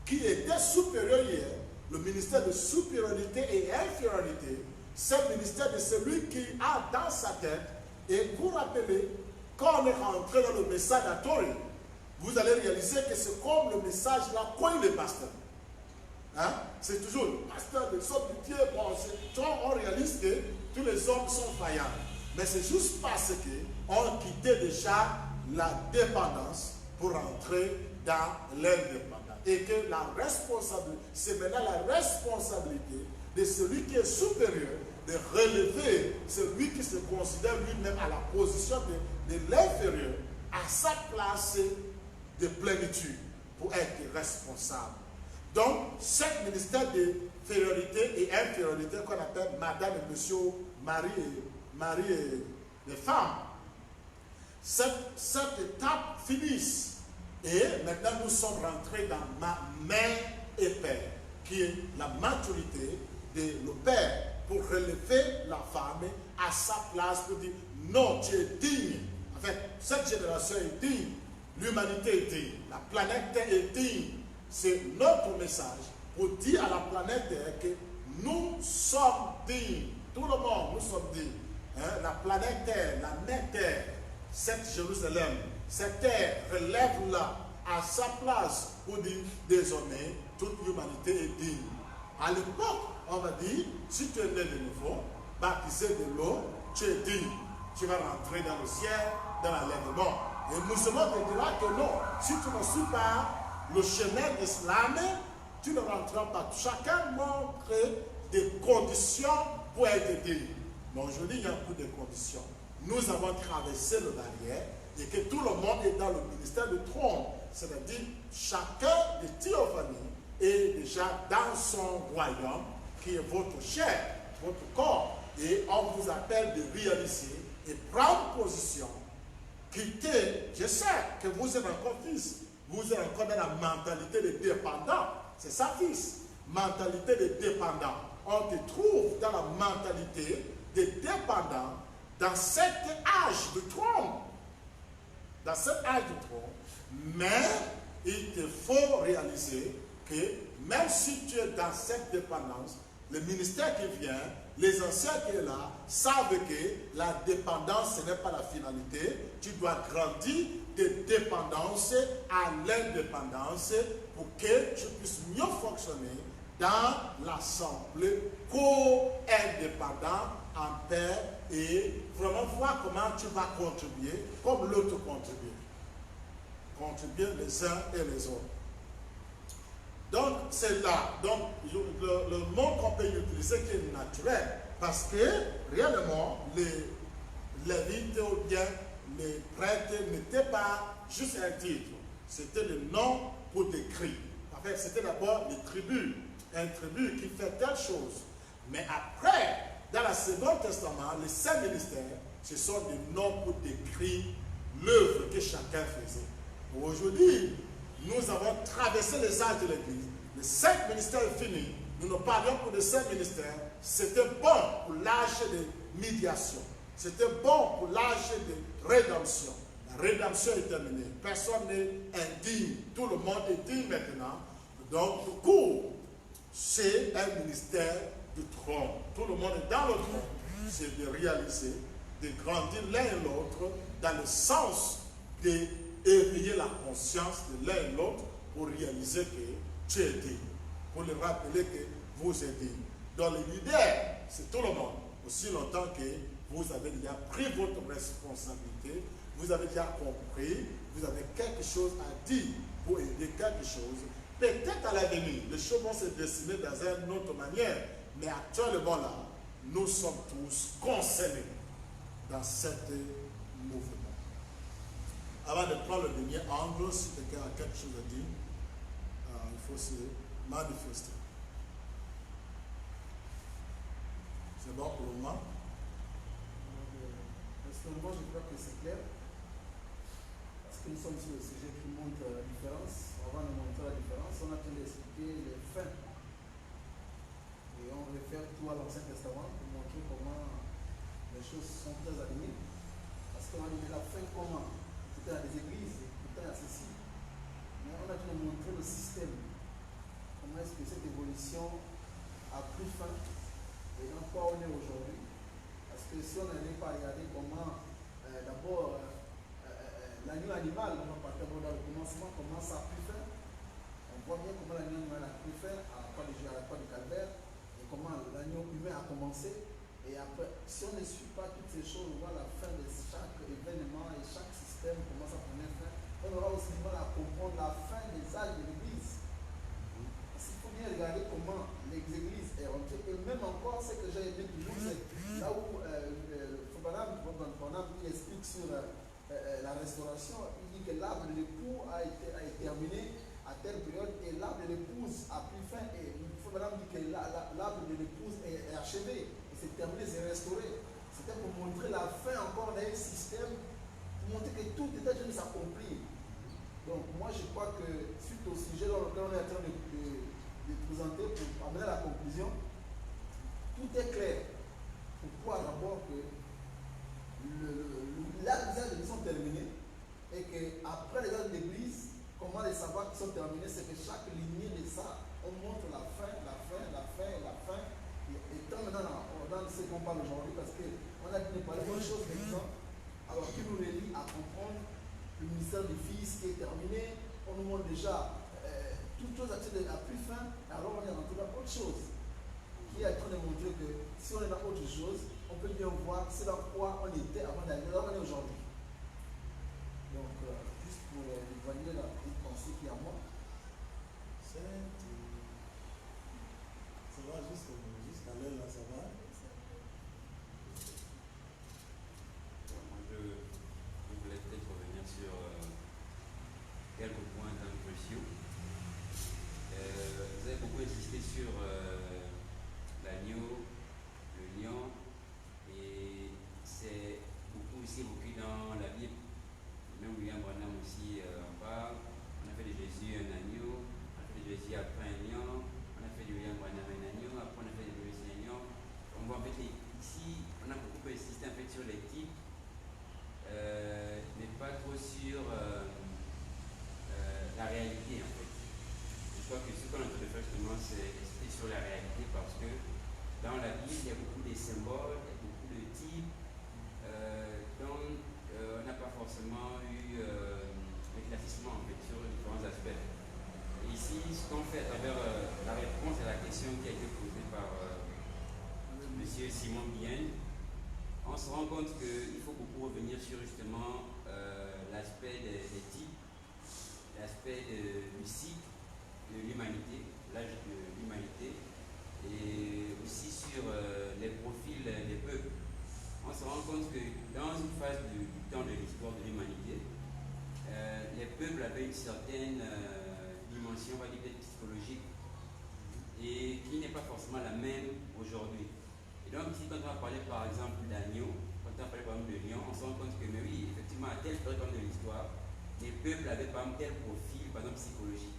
Speaker 1: qui était supérieur hier, le ministère de supériorité et infériorité, c'est le ministère de celui qui a dans sa tête, et vous rappelez, quand on est rentré dans le message d'Atori, vous allez réaliser que c'est comme le message là, quand il est pasteur. Hein? C'est toujours le pasteur de son Dieu. Bon, on réalise que tous les hommes sont faillants. Mais c'est juste parce qu'on quittait déjà la dépendance pour entrer dans l'indépendance. Et que la responsabilité, c'est maintenant la responsabilité de celui qui est supérieur de relever celui qui se considère lui-même à la position de l'inférieur à sa place de plénitude pour être responsable. Donc, ce ministère de fériorité et infériorité qu'on appelle madame et monsieur, mari et les femmes, cette étape finisse. Et maintenant, nous sommes rentrés dans ma mère et père, qui est la maturité de le père pour relever la femme à sa place pour dire non, tu es digne. En fait, cette génération est digne, l'humanité est digne, la planète Terre est digne. C'est notre message pour dire à la planète Terre que nous sommes dignes. Tout le monde, nous sommes dignes. Hein? La planète Terre, la mère Terre, cette Jérusalem, cette terre relève-la à sa place pour dire désormais toute l'humanité est digne. À l'époque, on va dire, si tu es né de nouveau, baptisé de l'eau, tu es digne. Tu vas rentrer dans le ciel, dans l'enlèvement. Et le musulman te dira que non, si tu ne suis pas le chemin d'islam, tu ne rentreras pas. Chacun montre des conditions pour être digne. Mais aujourd'hui, il y a beaucoup de conditions. Nous avons traversé le barrière et que tout le monde est dans le ministère du trône. C'est-à-dire, chacun des théophanies est déjà dans son royaume, qui est votre chair, votre corps. Et on vous appelle de réaliser et prendre position. Quitter, je sais que vous êtes encore fils. Vous êtes encore dans la mentalité de dépendant. C'est ça, fils. Mentalité de dépendant. On te trouve dans la mentalité de dépendant dans cet âge de trône. Dans cet âge de trône. Mais il te faut réaliser que même si tu es dans cette dépendance, le ministère qui vient, les anciens qui sont là, savent que la dépendance, ce n'est pas la finalité. Tu dois grandir de dépendance à l'indépendance pour que tu puisses mieux fonctionner dans l'assemblée co-indépendant en paix et vraiment voir comment tu vas contribuer comme l'autre contribue. Contribuer les uns et les autres. Donc, c'est là. Donc, le mot qu'on peut utiliser qui est naturel. Parce que, réellement, les lévites ou bien les prêtres n'étaient pas juste un titre. C'était le nom pour décrire. En fait, c'était d'abord les tribus. Un tribu qui fait telle chose. Mais après, dans le Second Testament, les 5 ministères, ce sont des noms pour décrire l'œuvre que chacun faisait. Aujourd'hui, nous avons traversé les âges de l'Église. Les 5 ministères est fini. Nous ne parlions pour les 5 ministères. C'était bon pour l'âge de médiation. C'était bon pour l'âge de rédemption. La rédemption est terminée. Personne n'est indigne. Tout le monde est digne maintenant. Donc, du coup, c'est un ministère du trône. Tout le monde est dans le trône. C'est de réaliser, de grandir l'un et l'autre dans le sens d'éveiller la conscience de l'un et l'autre pour réaliser que tu es digne. Pour le rappeler que vous êtes digne. Donc, les leaders, c'est tout le monde. Aussi longtemps que vous avez déjà pris votre responsabilité, vous avez déjà compris, vous avez quelque chose à dire pour aider quelque chose. Peut-être à l'avenir, les choses vont se dessiner dans une autre manière, mais actuellement là, nous sommes tous concernés dans ce mouvement. Avant de prendre le dernier angle, si quelqu'un a quelque chose à dire, il faut se manifester. C'est bon pour le moment?
Speaker 3: Personnellement, je crois que c'est clair. Parce que nous sommes sur le sujet qui montre la différence. Avant de montrer la différence, on a tenu d'expliquer les fins. Et on réfère tout à l'Ancien Testament pour montrer comment les choses sont très alignées. Parce qu'on a donné la fin comment? C'était à des églises, c'était à ceci. Mais on a tenu de montrer le système. Comment est-ce que cette évolution a pris fin et dans quoi on est aujourd'hui. Parce que si on n'avait pas regardé comment, d'abord, l'agneau animal, on va partir dans le commencement, comment ça a pris fin. On voit bien comment l'agneau animal a pris fin à la croix du Calvaire et comment l'agneau humain a commencé. Et après, si on ne suit pas toutes ces choses, on voit la fin de chaque événement et chaque système, comment ça prenait fin. On aura aussi du mal à comprendre la fin des âges de l'Église. Parce qu'il faut bien regarder comment les églises est rentrée. Et même encore, ce que j'ai aimé toujours, c'est là où Fobonam il explique sur la restauration, il dit que l'arbre de l'époux a été terminé à telle période et l'arbre de l'épouse a pris fin. Et Fobonam dit que l'arbre de l'épouse est achevé, et c'est terminé, c'est restauré. C'était pour montrer la fin encore d'un système, pour montrer que tout était déjà s'accomplir. Donc moi je crois que suite au sujet dans lequel on est en train de présenter pour amener à la conclusion, tout est clair pour pouvoir d'abord que les âges de l'église sont terminés et qu'après les âges de l'église, comment les savoirs qui sont terminés, c'est que chaque lignée de ça, on montre la fin. Et tant maintenant dans ce qu'on parle aujourd'hui, parce qu'on a dit de parler de choses maintenant, alors qui nous relie à comprendre le ministère du Fils qui est terminé, on nous montre déjà toute chose a plus fin, alors on est rentré dans autre chose. Qui est en train de montrer que si on est dans autre chose, on peut bien voir c'est dans quoi on était avant d'arriver là où on est aujourd'hui. Donc, juste pour évaluer la petite pensée qu'il y a moi.
Speaker 1: Ça va jusqu'à l'heure là, ça va?
Speaker 4: Moi, je voulais peut-être revenir sur quelques points un peu cruciaux. Vous avez beaucoup insisté sur l'agneau, le lion, et c'est beaucoup aussi évoqué dans la Bible. Même William Branham aussi en parle. On a fait de Jésus un agneau, on a fait de Jésus après un lion, on a fait de William Branham un agneau, après on a fait de Jésus un lion. On voit en fait ici, on a beaucoup insisté en fait sur les types, mais pas trop sur la réalité en fait. Je crois que ce qu'on est en train de faire justement, c'est insister sur la réalité parce que dans la Bible, il y a beaucoup de symboles, il y a beaucoup de types dont on n'a pas forcément eu l'éclaircissement en fait, sur les différents aspects. Et ici, ce qu'on fait à travers la réponse à la question qui a été posée par M. Simon Bien, on se rend compte qu'il faut beaucoup revenir sur justement l'aspect des types, l'aspect du cycle de l'humanité, l'âge de l'humanité, et aussi sur les profils des peuples. On se rend compte que dans une phase du temps de l'histoire de l'humanité, les peuples avaient une certaine dimension, on va dire peut-être psychologique, et qui n'est pas forcément la même aujourd'hui. Et donc, ici, quand on va parler par exemple d'agneau, quand on va parler par exemple de lion, on se rend compte que, mais oui, effectivement, à telle période de l'histoire, les peuples avaient par exemple tel profil, par exemple psychologique.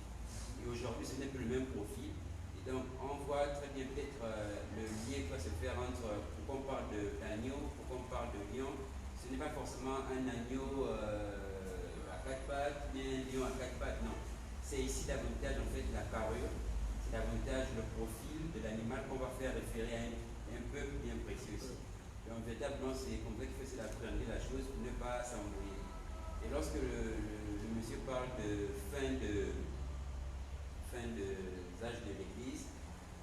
Speaker 4: Et aujourd'hui, ce n'est plus le même profil. Et donc, on voit très bien peut-être le lien qui va se faire entre pourquoi on parle d'agneau, pourquoi on parle de lion. Ce n'est pas forcément un agneau à quatre pattes, ni un lion à quatre pattes, non. C'est ici davantage en fait la carrure, c'est davantage le profil de l'animal qu'on va faire référer à un peuple bien précis aussi. Donc, véritablement, c'est comme ça qu'il faut essayer d'appréhender la chose pour ne pas s'embrouiller. Et lorsque le monsieur parle de fin des âges de l'Église,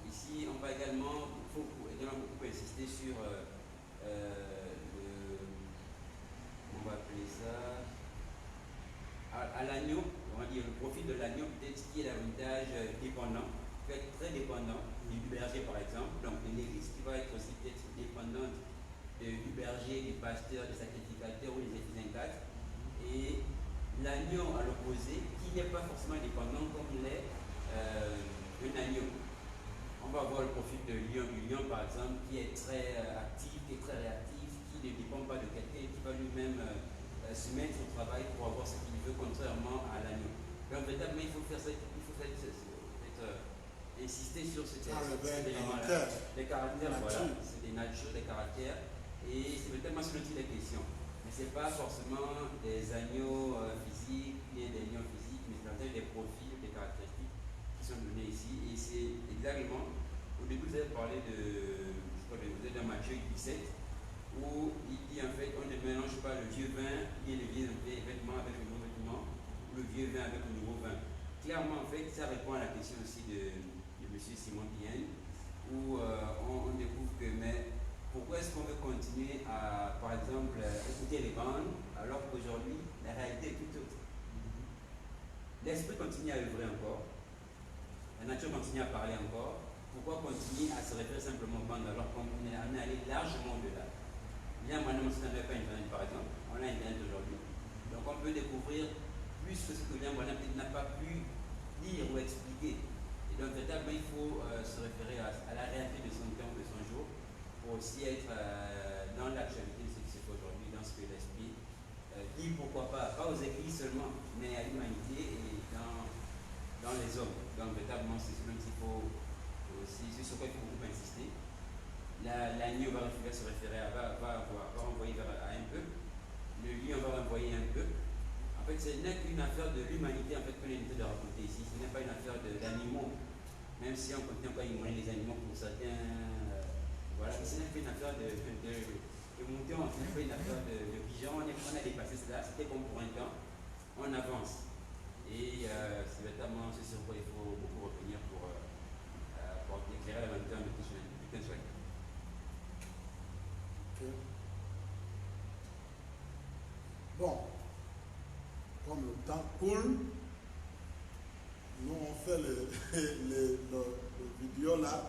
Speaker 4: ici on va également, il faut également beaucoup insister sur on va appeler ça, à l'agneau, on va dire le profil de l'agneau peut-être qui est davantage dépendant, peut être très dépendant du berger par exemple, donc de l'Église qui va être aussi peut-être dépendante du berger, du pasteur, des sacrificateurs ou des éphésiens. Et l'agneau à l'opposé, qui n'est pas forcément dépendant comme l'est un agneau. On va voir le profil du lion par exemple, qui est très actif, qui est très réactif, qui ne dépend pas de quelqu'un, qui va lui-même se mettre au travail pour avoir ce qu'il veut, contrairement à l'agneau. Donc véritablement, il faut insister sur cet élément-là. Les caractères, voilà, c'est des natures, des caractères, et c'est véritablement ce dont il est question. Mais ce n'est pas forcément des agneaux physiques, ni des lions physiques, mais c'est des profils, des caractéristiques qui sont données ici. Et c'est exactement, au début vous avez parlé de Matthieu 17, où il dit en fait, on ne mélange pas le vieux vin, ni le vieux vêtement avec le nouveau vêtement, ou le vieux vin avec le nouveau vin. Clairement, en fait, ça répond à la question aussi de M. Simon Dienne, où on découvre que, mais pourquoi est-ce qu'on veut continuer à, par exemple, écouter les bandes, alors qu'aujourd'hui, la réalité est tout autre. L'esprit continue à œuvrer encore, la nature continue à parler encore. Pourquoi continuer à se référer simplement aux bandes alors qu'on est allé largement au-delà? Bien, maintenant, si on n'avait pas Internet, par exemple, on a Internet aujourd'hui. Donc, on peut découvrir plus que ce que William Branham n'a pas pu lire ou expliquer. Et donc, véritablement, il faut se référer à la réalité de son temps, de son jour, pour aussi être dans l'actualité de ce qui se fait aujourd'hui, dans ce que l'esprit dit, pourquoi pas aux églises seulement, mais à l'humanité et dans les hommes. Donc, véritablement, c'est ce qu'il faut aussi, c'est sur quoi il faut beaucoup insister. L'agneau va se référer va envoyer à un peuple, le lion va envoyer un peuple. En fait, ce n'est qu'une affaire de l'humanité en fait, qu'on a l'idée de raconter ici. Ce n'est pas une affaire d'animaux, même si on continue encore à immoler les animaux pour certains. Voilà, ce n'est pas une affaire de moutons, ce n'est pas une affaire de pigeons. On a dépassé cela, c'était bon pour un temps. On avance. Et c'est véritablement ce sur quoi il faut beaucoup retenir pour éclairer la lanterne de tout ce que
Speaker 1: Bon, comme le temps coule, nous on fait le vidéo là,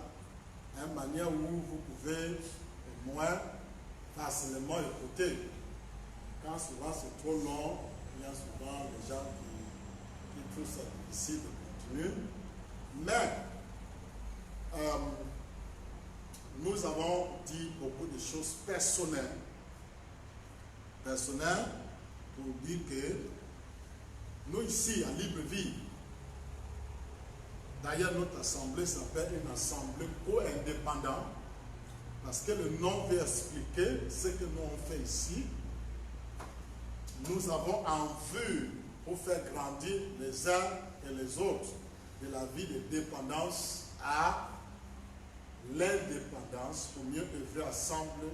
Speaker 1: d'une manière où vous pouvez au moins facilement écouter. Quand souvent c'est trop long, il y a souvent des gens qui trouvent ça difficile de continuer. Mais nous avons dit beaucoup de choses personnelles pour dire que nous ici à Libreville, d'ailleurs notre assemblée s'appelle une assemblée co-indépendante parce que le nom veut expliquer ce que nous on fait ici. Nous avons en vue pour faire grandir les uns et les autres de la vie de dépendance à l'indépendance pour mieux œuvrer ensemble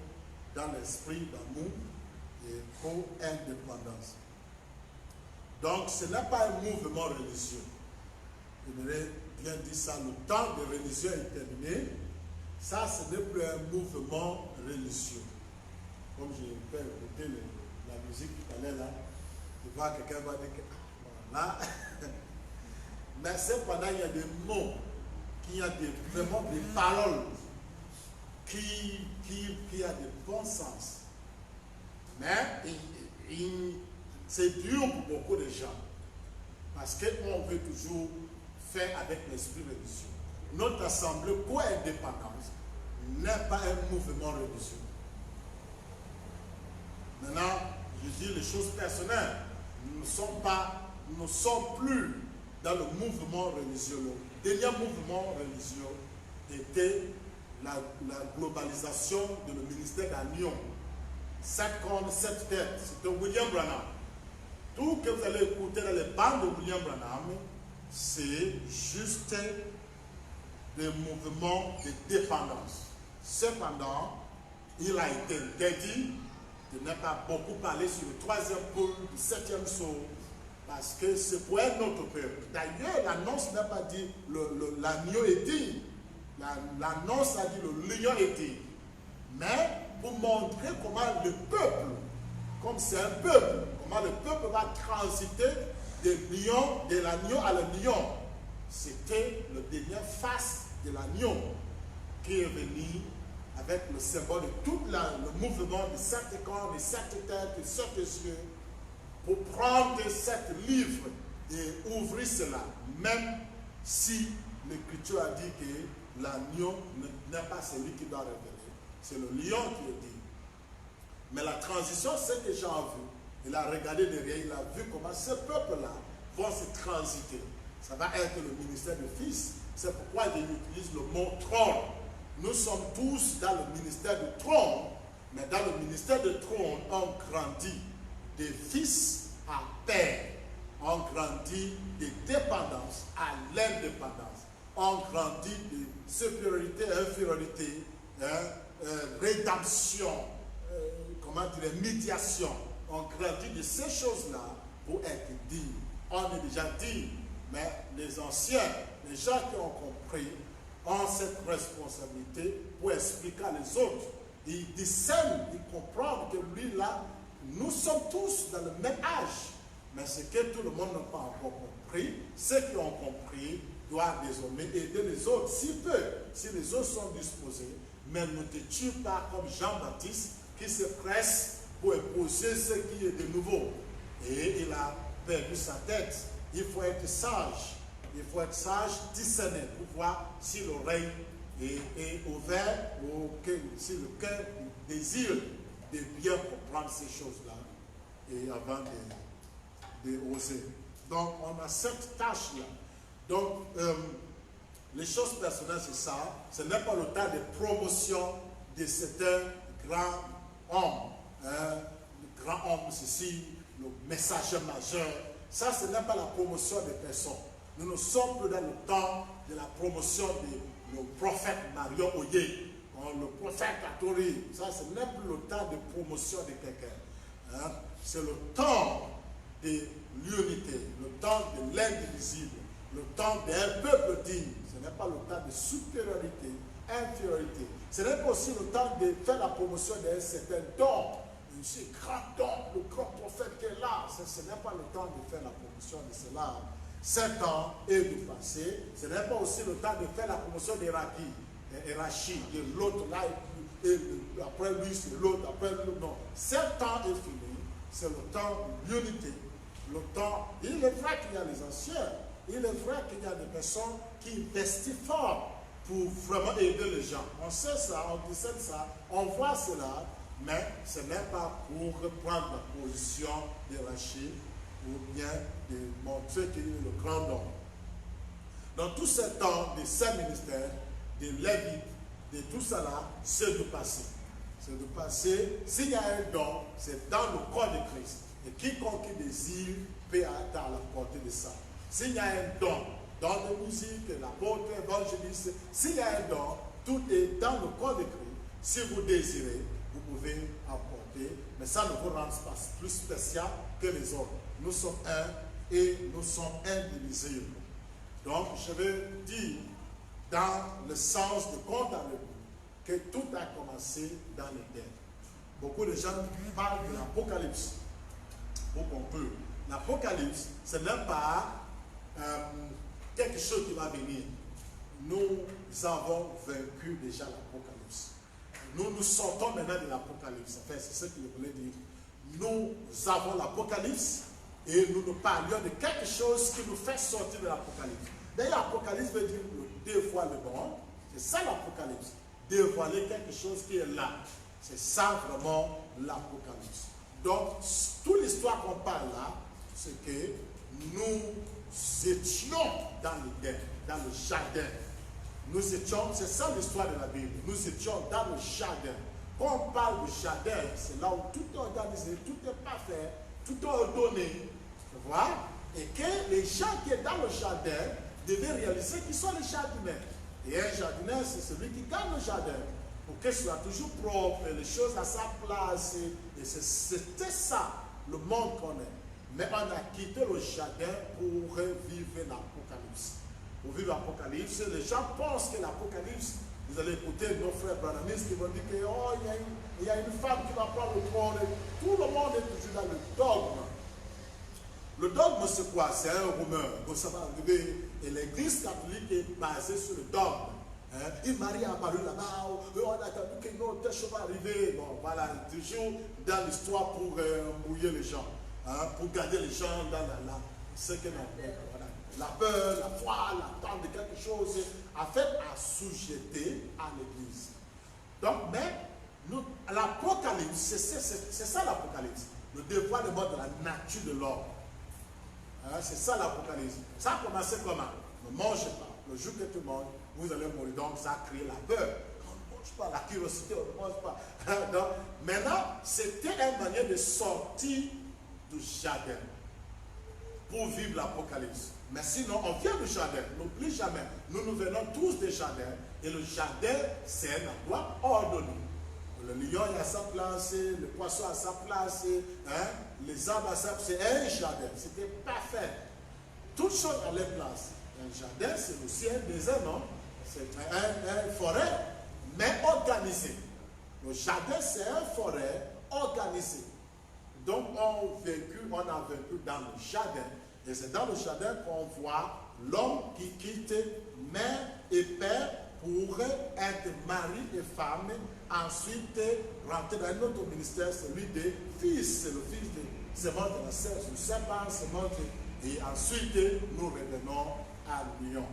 Speaker 1: dans l'esprit d'amour et co-indépendance. Donc ce n'est pas un mouvement religieux. Je voudrais bien dire ça, le temps de religion est terminé. Ça, ce n'est plus un mouvement religieux. Comme je peux écouter la musique tout à l'heure là, tu vois quelqu'un va dire que voilà. Mais cependant, il y a des mots, il y a vraiment des paroles qui a de bon sens. Mais c'est dur pour beaucoup de gens. Parce qu'on veut toujours faire avec l'esprit religieux. Notre assemblée co-indépendance, n'est pas un mouvement religieux. Maintenant, je dis les choses personnelles. Nous ne sommes plus dans le mouvement religieux. Le dernier mouvement religieux était la globalisation de le ministère d'Agnon. 7 cornes, 7 têtes. C'était William Branham. Tout ce que vous allez écouter dans les bandes de William Branham, c'est juste des mouvements de dépendance. Cependant, il a été interdit de ne pas beaucoup parler sur le 3e pôle du 7e saut, parce que c'est pour un autre peuple. D'ailleurs, l'annonce n'a pas dit l'agneau est dit. L'annonce a dit le lion est dit. Mais pour montrer comment le peuple, comme c'est un peuple, comment le peuple va transiter de l'agneau à le lion. C'était le dernier face de l'agneau qui est venu avec le symbole de tout le mouvement de 7 cornes, de 7 têtes, de 7 yeux, pour prendre 7 livres et ouvrir cela, même si l'Écriture a dit que l'agneau n'est pas celui qui doit révéler, c'est le lion qui est dit. Mais la transition, c'est que Jean a vu. Il a regardé derrière, il a vu comment ce peuple-là va se transiter. Ça va être le ministère du Fils. C'est pourquoi il utilise le mot trône. Nous sommes tous dans le ministère du trône, mais dans le ministère du trône, on grandit des fils à père. On grandit de dépendance à l'indépendance. On grandit de supériorité à infériorité, rédemption, médiation. On grandit de ces choses-là pour être digne. On est déjà digne, mais les anciens, les gens qui ont compris, ont cette responsabilité pour expliquer à les autres. Ils discernent, ils comprennent que lui là, nous sommes tous dans le même âge. Mais ce que tout le monde n'a pas encore compris, ceux qui ont compris doivent désormais aider les autres, s'ils peuvent, si les autres sont disposés. Mais ne te tue pas comme Jean-Baptiste qui se presse pour épouser ce qui est de nouveau. Et il a perdu sa tête. Il faut être sage. Il faut être sage, discerner, pour voir si l'oreille est ouverte ou si le cœur désire de bien comprendre ces choses-là et avant de oser. Donc, on a cette tâche-là. Donc, les choses personnelles, c'est ça. Ce n'est pas le temps de promotion de certains grands hommes. Le grand homme, ceci, le messager majeur. Ça, ce n'est pas la promotion des personnes. Nous ne sommes plus dans le temps de la promotion de nos prophètes Marion Oye, le prophète Katori. Ça, ce n'est plus le temps de promotion de quelqu'un. C'est le temps de l'unité, le temps de l'indivisible, le temps d'un peuple digne. Ce n'est pas le temps de supériorité, infériorité. Ce n'est pas aussi le temps de faire la promotion d'un certain don, ce grand don, le grand prophète qui est là. Ce n'est pas le temps de faire la promotion de cela. 7 ans est du passé. Ce n'est pas aussi le temps de faire la promotion d'Erachi, de l'autre là, et après lui c'est l'autre, après lui, non. 7 ans est fini. C'est le temps de l'unité. Le temps, il est vrai qu'il y a les anciens. Il est vrai qu'il y a des personnes qui investissent fort pour vraiment aider les gens. On sait ça, on discerne ça, on voit cela, mais ce n'est pas pour reprendre la position d'Erachi ou bien de montrer qu'il est le grand don. Dans tout ce temps de ces ministères, de Lévite, de tout cela, c'est du passé. C'est du passé. S'il y a un don, c'est dans le corps de Christ. Et quiconque désire peut être à la portée de ça. S'il y a un don, dans la musique, l'apôtre, l'évangéliste, s'il y a un don, tout est dans le corps de Christ. Si vous désirez, vous pouvez apporter, mais ça ne vous rend pas plus spécial que les autres. Nous sommes un et nous sommes indivisibles. Donc, je veux dire, dans le sens de compte à l'heure, que tout a commencé dans l'Éden. Beaucoup de gens parlent de l'Apocalypse. Pour conclure, l'Apocalypse, ce n'est pas quelque chose qui va venir. Nous avons vaincu déjà l'Apocalypse. Nous sortons maintenant de l'Apocalypse. Enfin, c'est ce que je voulais dire. Nous avons l'Apocalypse et nous parlions de quelque chose qui nous fait sortir de l'Apocalypse. D'ailleurs, l'Apocalypse veut dire 2 fois le bon. C'est ça l'Apocalypse. dévoiler quelque chose qui est là. C'est ça vraiment l'Apocalypse. Donc, toute l'histoire qu'on parle là, c'est que nous étions dans l'Éden, dans le jardin. Nous étions, c'est ça l'histoire de la Bible, nous étions dans le jardin. Quand on parle de jardin, c'est là où tout est organisé, tout est parfait, tout est ordonné. Tu vois? Et que les gens qui sont dans le jardin devaient réaliser qu'ils sont les jardiniers. Et un jardinier, c'est celui qui garde le jardin pour qu'il soit toujours propre, les choses à sa place. Et c'était ça, le monde qu'on est. Mais on a quitté le jardin pour vivre l'Apocalypse. Pour vivre l'Apocalypse, les gens pensent que l'Apocalypse, vous allez écouter nos frères brananistes qui vont dire que oh, il y a une femme qui va prendre le trône. Tout le monde est toujours dans le dogme. Le dogme, c'est quoi? C'est un rumeur. Donc ça va arriver. Et l'église catholique est basée sur le dogme. Hein? Une Marie est apparue là-bas. On a attendu que notre chose va arriver. Bon, voilà, toujours dans l'histoire pour mouiller les gens. Hein? Pour garder les gens dans ce que voilà. La peur, la foi, l'attente de quelque chose, en fait, assujetté à l'église. Donc, mais l'Apocalypse, c'est ça l'Apocalypse. Le dévoilement de la nature de l'homme. Hein, c'est ça l'Apocalypse. Ça a commencé comment? Ne mangez pas. Le jour que tu manges, vous allez mourir. Donc, ça a créé la peur. On ne mange pas, la curiosité, on ne mange pas. Donc, maintenant, c'était une manière de sortir du jardin pour vivre l'Apocalypse. Mais sinon, on vient du jardin. N'oublie jamais. Nous venons tous des jardins. Et le jardin, c'est un endroit ordonné. Le lion est à sa place, le poisson à sa place, hein, les arbres à sa place. C'est un jardin. C'était parfait. Toutes choses à leur place. Un jardin, c'est aussi un désert, non? C'est une forêt, mais organisée. Le jardin, c'est une forêt organisée. Donc, on a vécu dans le jardin. Et c'est dans le jardin qu'on voit l'homme qui quitte mère et père pour être mari et femme. Ensuite, rentrer dans un autre ministère, celui des fils. C'est le fils de Sémence de la sœur, je ne sais pas, et ensuite, nous revenons à l'union.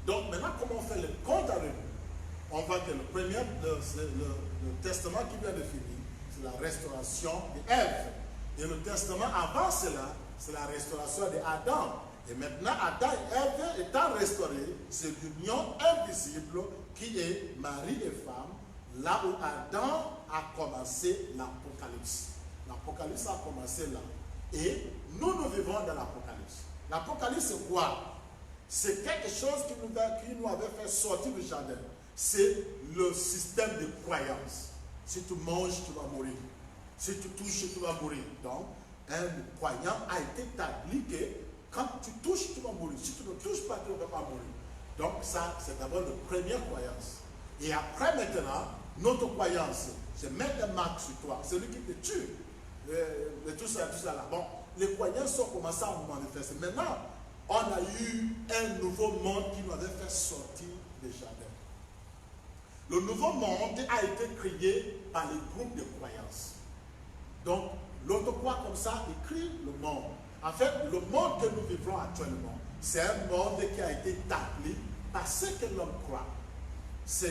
Speaker 1: Donc, maintenant, comment on fait le compte à rebours? On voit que le testament qui vient de finir, c'est la restauration d'Ève. Et le testament avant cela, c'est la restauration d'Adam. Et maintenant, Adam et Ève étant restaurés, c'est l'union invisible qui est mari et femme, là où Adam a commencé l'Apocalypse. L'Apocalypse a commencé là. Et nous vivons dans l'Apocalypse. L'Apocalypse, c'est quoi? C'est quelque chose qui nous avait fait sortir du jardin. C'est le système de croyance. Si tu manges, tu vas mourir. Si tu touches, tu vas mourir. Donc, un croyant a été établi que quand tu touches, tu vas mourir. Si tu ne touches pas, tu ne vas pas mourir. Donc ça, c'est d'abord la première croyance. Et après maintenant, notre croyance, c'est mettre un marque sur toi. Celui qui te tue. Tout ça là. Bon, les croyances ont commencé à nous manifester. Maintenant, on a eu un nouveau monde qui nous avait fait sortir des jardins. Le nouveau monde a été créé par les groupes de croyances. Donc, l'autre croit comme ça, écrit le monde. En fait, le monde que nous vivons actuellement, c'est un monde qui a été établi par ce que l'homme croit. Ça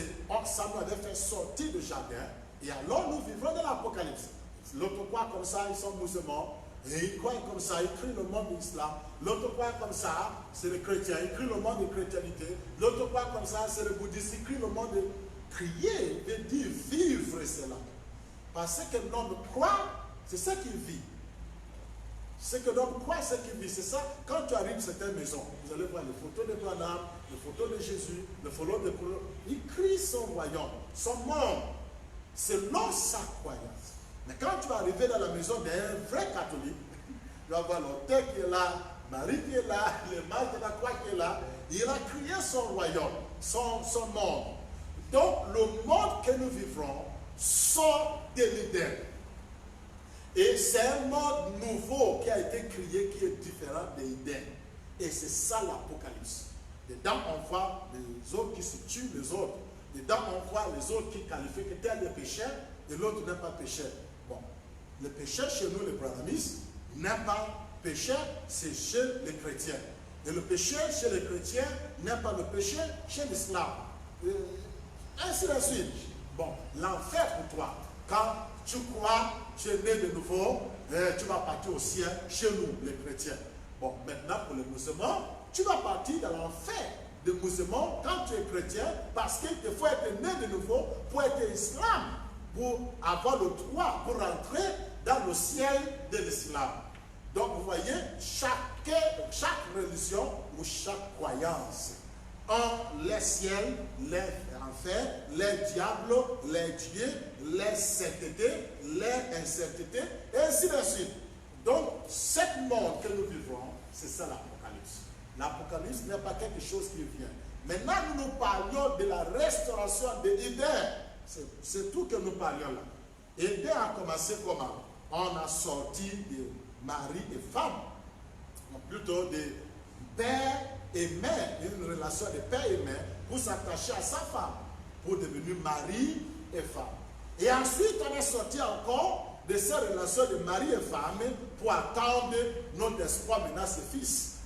Speaker 1: nous avait fait sortir du jardin, et alors nous vivons dans l'Apocalypse. L'autre croit comme ça, ils sont musulmans, et ils croient comme ça, ils crient le monde de l'islam. L'autre croit comme ça, c'est les chrétiens, ils crient le monde de chrétienté. L'autre croit comme ça, c'est le bouddhiste, ils crient le monde de crier, veut dire vivre cela. Parce que l'homme croit, c'est ça qu'il vit. Ce que l'homme croit, c'est qu'il vit. C'est ça, quand tu arrives dans certaines maisons, vous allez voir les photos de Branham, les photos de Jésus, les photos de Paul. Il crie son royaume, son monde, selon sa croyance. Mais quand tu vas arriver dans la maison d'un vrai catholique, tu vas voir l'autel qui est là, Marie qui est là, le mal de la croix qui est là. Il a crié son royaume, son monde. Donc, le monde que nous vivrons sort de l'Éden. Et c'est un monde nouveau qui a été créé, qui est différent de l'Éden. Et c'est ça l'Apocalypse. Dedans, on voit les autres qui se tuent les autres. Dedans, on voit les autres qui qualifient que tel est pécheur et l'autre n'est pas pécheur. Bon, le pécheur chez nous, les brahmanistes, n'est pas pécheur, c'est chez les chrétiens. Et le pécheur chez les chrétiens n'est pas le pécheur chez l'islam. Ainsi de suite. Bon, l'enfer pour toi. Quand tu crois, tu es né de nouveau, tu vas partir au ciel chez nous, les chrétiens. Bon, maintenant pour les musulmans, tu vas partir dans l'enfer des musulmans quand tu es chrétien, parce qu'il te faut être né de nouveau pour être islam, pour avoir le droit, pour rentrer dans le ciel de l'islam. Donc vous voyez, chaque religion ou chaque croyance en les ciels, les enfers, les diables, les dieux, les saintetés, les insaintetés, et ainsi de suite. Donc, cette monde que nous vivons, c'est ça l'Apocalypse. L'Apocalypse n'est pas quelque chose qui vient. Maintenant, nous parlions de la restauration de Éden. C'est tout que nous parlions là. Éden a commencé comment? On a sorti de mari et femme, plutôt de père et mère, une relation de père et mère, pour s'attacher à sa femme, pour devenir mari et femme. Et ensuite, on est sorti encore de ces relations de mari et femme pour attendre notre espoir maintenant, c'est fils.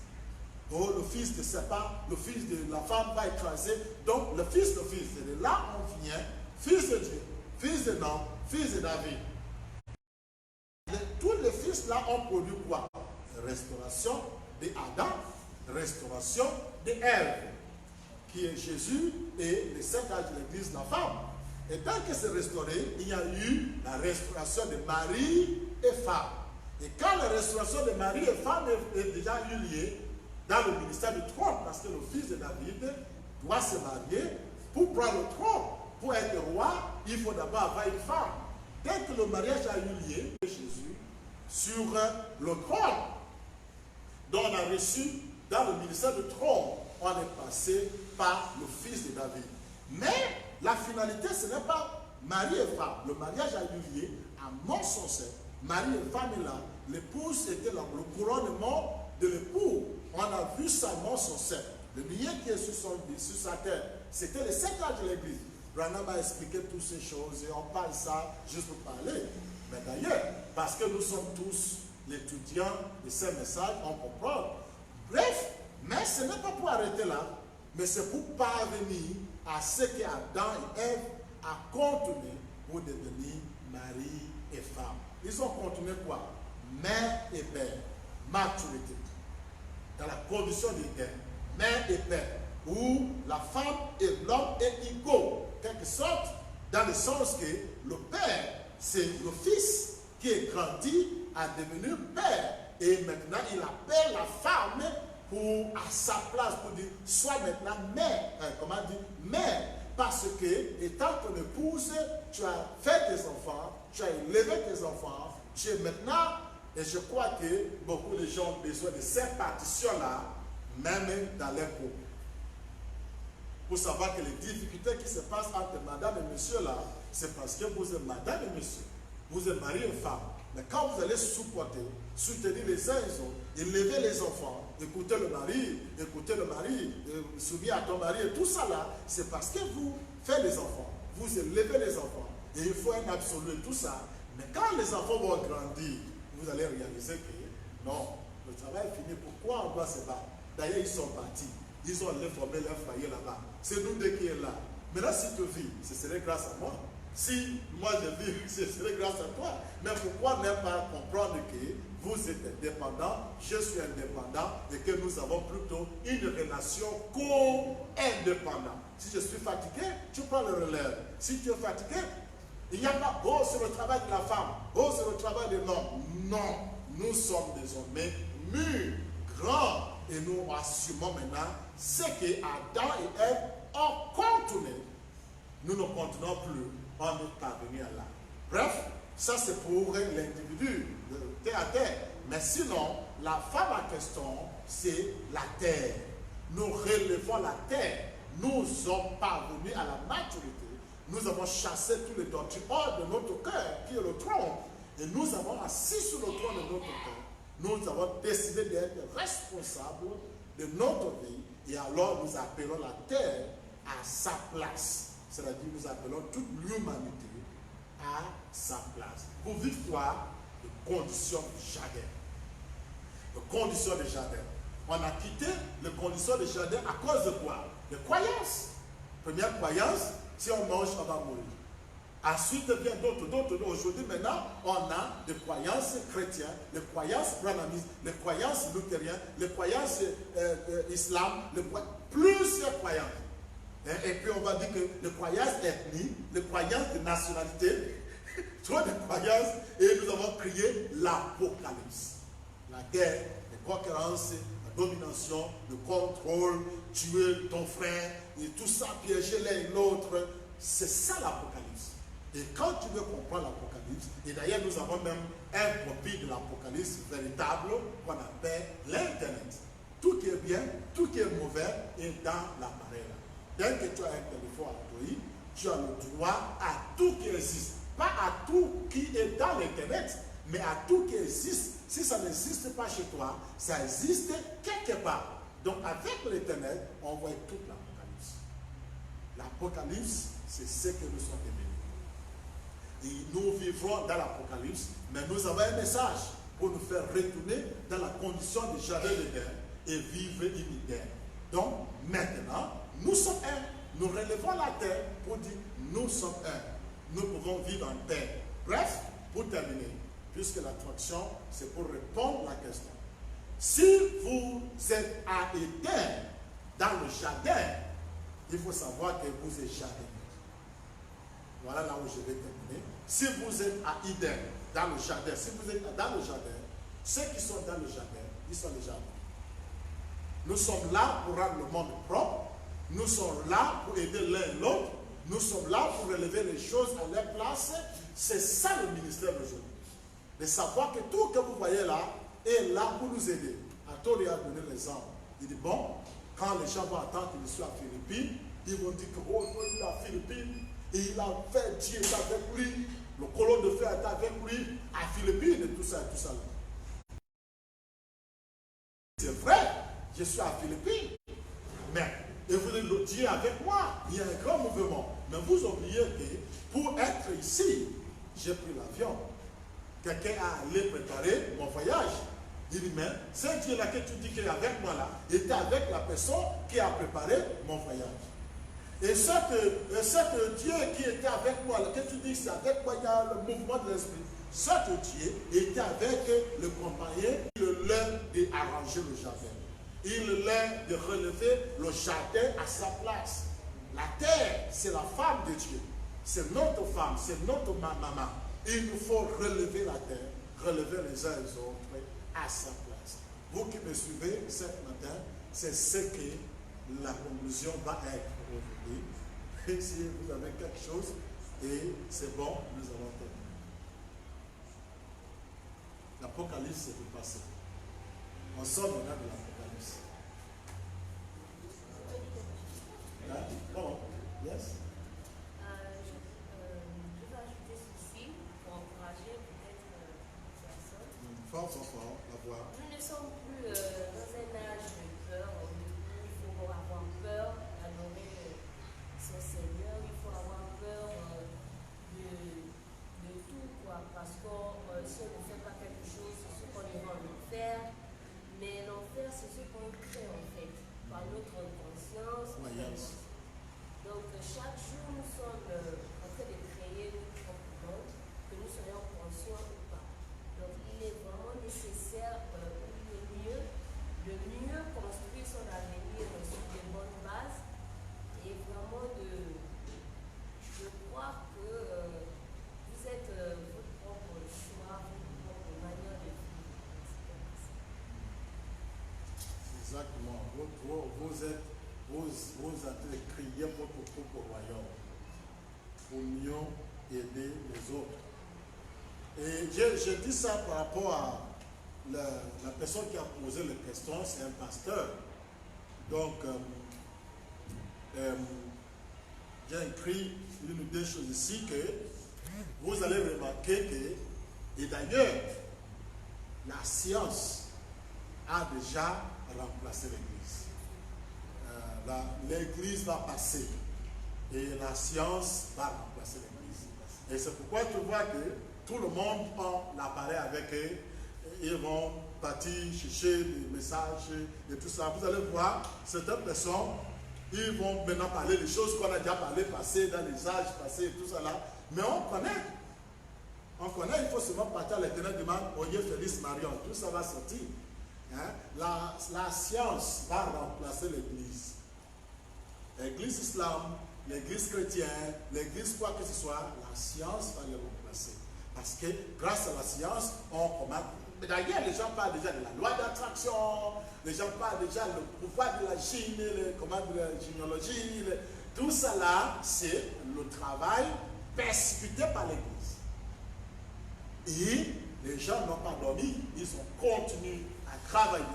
Speaker 1: Oh, le fils ne sait pas, le fils de la femme va écraser. Donc, le fils, et de là on vient, fils de Dieu, fils de Noé, fils de David. Tous les fils là ont produit quoi? Restauration d'Adam, restauration d'Ève, qui est Jésus et le saint âge de l'église, la femme. Et tant que c'est restauré, il y a eu la restauration de mari et femme. Et quand la restauration de mari et femme est déjà eu lieu dans le ministère du trône, parce que le fils de David doit se marier pour prendre le trône, pour être roi, il faut d'abord avoir une femme. Dès que le mariage a eu lieu, Jésus sur le trône, dont on a reçu dans le ministère du trône, on est passé par le fils de David. Mais la finalité, ce n'est pas mari et femme. Le mariage a eu lieu à mort censée. Mari et femme est là. L'épouse était là. Le couronnement de l'époux, on a vu sa mort censée. Le lien qui est sur sa tête, c'était le saint âge de l'église. Branham a expliqué toutes ces choses et on parle ça juste pour parler. Mais d'ailleurs, parce que nous sommes tous les étudiants de ces messages, on comprend. Bref, mais ce n'est pas pour arrêter là, mais c'est pour parvenir à ce qu'Adam et Ève ont continué pour devenir mari et femme. Ils ont continué quoi? Mère et père, maturité. Dans la condition d'Éden, mère et père, où la femme et l'homme est égaux, quelque sorte, dans le sens que le père, c'est le fils qui est grandi à devenir père. Et maintenant, il appelle la femme pour, à sa place, pour dire, sois maintenant mère. Comment dire? Mère. Parce que, étant ton épouse, tu as fait tes enfants, tu as élevé tes enfants, tu es maintenant, et je crois que beaucoup de gens ont besoin de ces partitions-là, même dans les couples. Pour savoir que les difficultés qui se passent entre madame et monsieur là, c'est parce que vous êtes madame et monsieur. Vous êtes mari et femme. Mais quand vous allez supporter, soutenir les uns et les autres, élever les enfants, écouter le mari, souvenir à ton mari et tout ça là, c'est parce que vous faites des enfants, vous élevez les enfants. Et il faut un absolu et tout ça. Mais quand les enfants vont grandir, vous allez réaliser que non, le travail est fini. Pourquoi on doit se battre? D'ailleurs, ils sont partis. Ils ont allé former leur foyer là-bas. C'est nous deux qui est là. Maintenant, si tu vis, ce serait grâce à moi. Si moi je vis, ce serait grâce à toi. Mais pourquoi ne pas comprendre que vous êtes indépendant, je suis indépendant et que nous avons plutôt une relation co-indépendante. Si je suis fatigué, tu prends le relais. Si tu es fatigué, il n'y a pas, oh, c'est le travail de la femme, oh, c'est le travail de l'homme. Non, nous sommes désormais mûrs, grands, et nous assumons maintenant ce que Adam et Ève ont contourné. Nous ne continuons plus, on est parvenu à là. Bref, ça c'est pour l'individu, terre à terre. Mais sinon, la femme en question, c'est la terre. Nous relevons la terre. Nous sommes parvenus à la maturité. Nous avons chassé tous les doctrines hors de notre cœur, qui est le trône. Et nous avons assis sur le trône de notre cœur. Nous avons décidé d'être responsables de notre vie. Et alors nous appelons la terre à sa place. C'est-à-dire nous appelons toute l'humanité à sa place. Pour vivre quoi? De conditions de jardin. De conditions de jardin. On a quitté les conditions de jardin à cause de quoi? De croyances. Première croyance, Si on mange, on va mourir. Ensuite vient d'autres. Aujourd'hui, maintenant, on a des croyances chrétiennes, les croyances brahmanistes, les croyances luthériennes, les croyances islam, plusieurs croyances. Et puis on va dire que les croyances ethniques, les croyances de nationalité, trop de croyances, et nous avons créé l'apocalypse. La guerre, les concurrences, la domination, le contrôle, tuer ton frère, et tout ça, piéger l'un et l'autre. C'est ça l'apocalypse. Et quand tu veux comprendre l'apocalypse, et d'ailleurs nous avons même un copie de l'apocalypse véritable qu'on appelle l'Internet. Tout qui est bien, tout qui est mauvais est dans l'appareil là. Dès que tu as un téléphone à toi, tu as le droit à tout qui existe. Pas à tout qui est dans l'Internet, mais à tout qui existe. Si ça n'existe pas chez toi, ça existe quelque part. Donc avec l'Internet, on voit toute l'apocalypse. L'apocalypse, c'est ce que nous sommes devenus. Et nous vivrons dans l'apocalypse, mais nous avons un message pour nous faire retourner dans la condition de jardin d'Éden et vivre une idée. Donc maintenant, nous sommes un. Nous relevons la terre pour dire nous sommes un. Nous pouvons vivre en paix. Bref, pour terminer, puisque la traduction, c'est pour répondre à la question. Si vous êtes à Éden, dans le jardin, il faut savoir que vous êtes jardin. Voilà là où je vais terminer. Si vous êtes à Éden, dans le jardin, si vous êtes dans le jardin, ceux qui sont dans le jardin, ils sont les jardins. Nous sommes là pour rendre le monde propre. Nous sommes là pour aider l'un et l'autre. Nous sommes là pour relever les choses à leur place. C'est ça le ministère d'aujourd'hui. De savoir que tout ce que vous voyez là est là pour nous aider. Anthony a donné l'exemple. Il dit, bon, quand les gens vont attendre qu'il soit à Philippines, ils vont dire que oh, il est à Philippines, et il a fait Dieu avec lui, le colon de fer est avec lui, à Philippines, et tout ça, et tout ça. C'est vrai, je suis à Philippines, mais et vous dites, Dieu est avec moi, il y a un grand mouvement. Mais vous oubliez que pour être ici, j'ai pris l'avion. Quelqu'un a allé préparer mon voyage. Il dit, mais ce Dieu-là que tu dis qu'il est avec moi là, était avec la personne qui a préparé mon voyage. Et cet Dieu qui était avec moi, là, que tu dis c'est avec moi, il y a le mouvement de l'esprit. Cet Dieu était avec le compagnon, il leur d'arranger le jardin. Il leur de relever le jardin à sa place. La terre, c'est la femme de Dieu. C'est notre femme, c'est notre maman. Il nous faut relever la terre, relever les uns et les autres à sa place. Vous qui me suivez ce matin, c'est ce que la conclusion va être aujourd'hui. Et si vous avez quelque chose, et c'est bon, nous allons terminer. L'Apocalypse, c'est le passé. On sort maintenant de l'Apocalypse. Bon, yes?
Speaker 2: Je vais ajouter ceci pour encourager peut-être les personnes.
Speaker 1: Fort, la voix.
Speaker 2: Nous ne sommes plus dans un âge de peur où il faut avoir peur d'adorer son Seigneur, il faut avoir peur de tout, quoi, parce que si on ne fait pas quelque chose, c'est ce qu'on ira en enfer, mais l'enfer, c'est ce qu'on crée en fait, par notre conscience.
Speaker 1: Yes.
Speaker 2: Donc chaque jour, nous sommes en train de créer notre propre monde, que nous soyons conscients ou pas. Donc il est vraiment nécessaire de mieux construire son avenir sur de bonnes bases et vraiment de croire que vous êtes votre propre choix, votre propre manière de vivre.
Speaker 1: Exactement. Vous êtes en train de créer votre propre royaume pour mieux aider les autres. Et je dis ça par rapport à la personne qui a posé la question, c'est un pasteur. Donc, j'ai écrit une ou deux choses ici que vous allez remarquer que, et d'ailleurs, la science a déjà remplacé l'Église. L'Église va passer et la science va remplacer l'Église. Et c'est pourquoi tu vois que tout le monde prend l'appareil avec eux, ils vont partir chercher des messages et tout ça. Vous allez voir, certaines personnes Ils vont maintenant parler des choses qu'on a déjà parlé, passées, dans les âges passés et tout ça là. Mais on connaît. On connaît, il faut seulement partir à l'Éternel demande, Oye Félix Marion, tout ça va sortir. Hein? La science va remplacer l'Église. L'Église islam, l'Église chrétienne, l'Église quoi que ce soit, la science va les remplacer. Parce que grâce à la science, on commence. D'ailleurs, les gens parlent déjà de la loi d'attraction, les gens parlent déjà du pouvoir de la Chine, de la généalogie, tout ça là, c'est le travail persécuté par l'Église. Et les gens n'ont pas dormi, ils ont continué à travailler.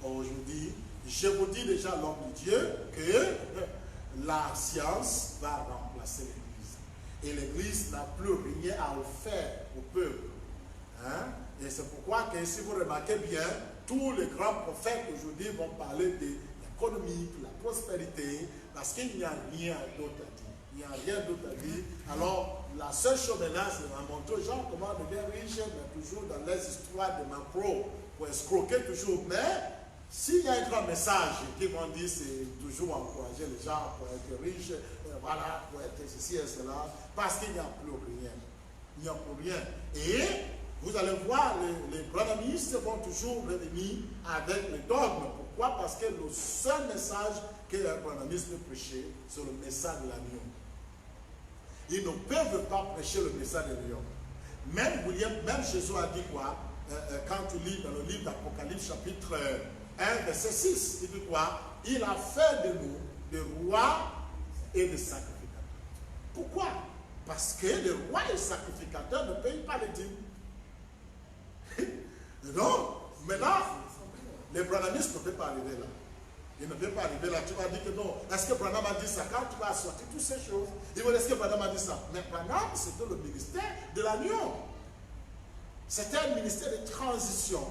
Speaker 1: Aujourd'hui, je vous dis déjà, l'homme de Dieu, que la science va remplacer l'Église. Et l'Église n'a plus rien à offrir au peuple. Hein? Et c'est pourquoi que si vous remarquez bien, tous les grands prophètes aujourd'hui vont parler de l'économie, de la prospérité, parce qu'il n'y a rien d'autre à dire. Il n'y a rien d'autre à dire. Alors, la seule chose maintenant, c'est de montrer aux gens comment devenir riche, mais toujours dans les histoires de macro, pour escroquer toujours. Mais s'il y a un grand message qui vont dire, c'est toujours encourager les gens pour être riches, voilà, pour être ceci et cela, parce qu'il n'y a plus rien. Il n'y a plus rien. Et vous allez voir, les branhamistes vont toujours revenir avec les dogmes. Pourquoi? Parce que le seul message que les branhamistes peut prêcher, c'est le message de l'agneau. Ils ne peuvent pas prêcher le message de l'agneau. Même Jésus a dit quoi? Quand tu lis dans le livre d'Apocalypse chapitre 1, verset 6, il dit quoi? Il a fait de nous des rois et des sacrificateurs. Pourquoi? Parce que les rois et les sacrificateurs ne payent pas les dîmes. Non, maintenant, les branhamistes ne peuvent pas arriver là. Ils ne peuvent pas arriver là. Tu vas dire que non. Est-ce que Branham a dit ça? Quand tu vas sortir toutes ces choses, ils vont dire est-ce que Branham a dit ça? Mais Branham, c'était le ministère de l'agneau. C'était un ministère de transition.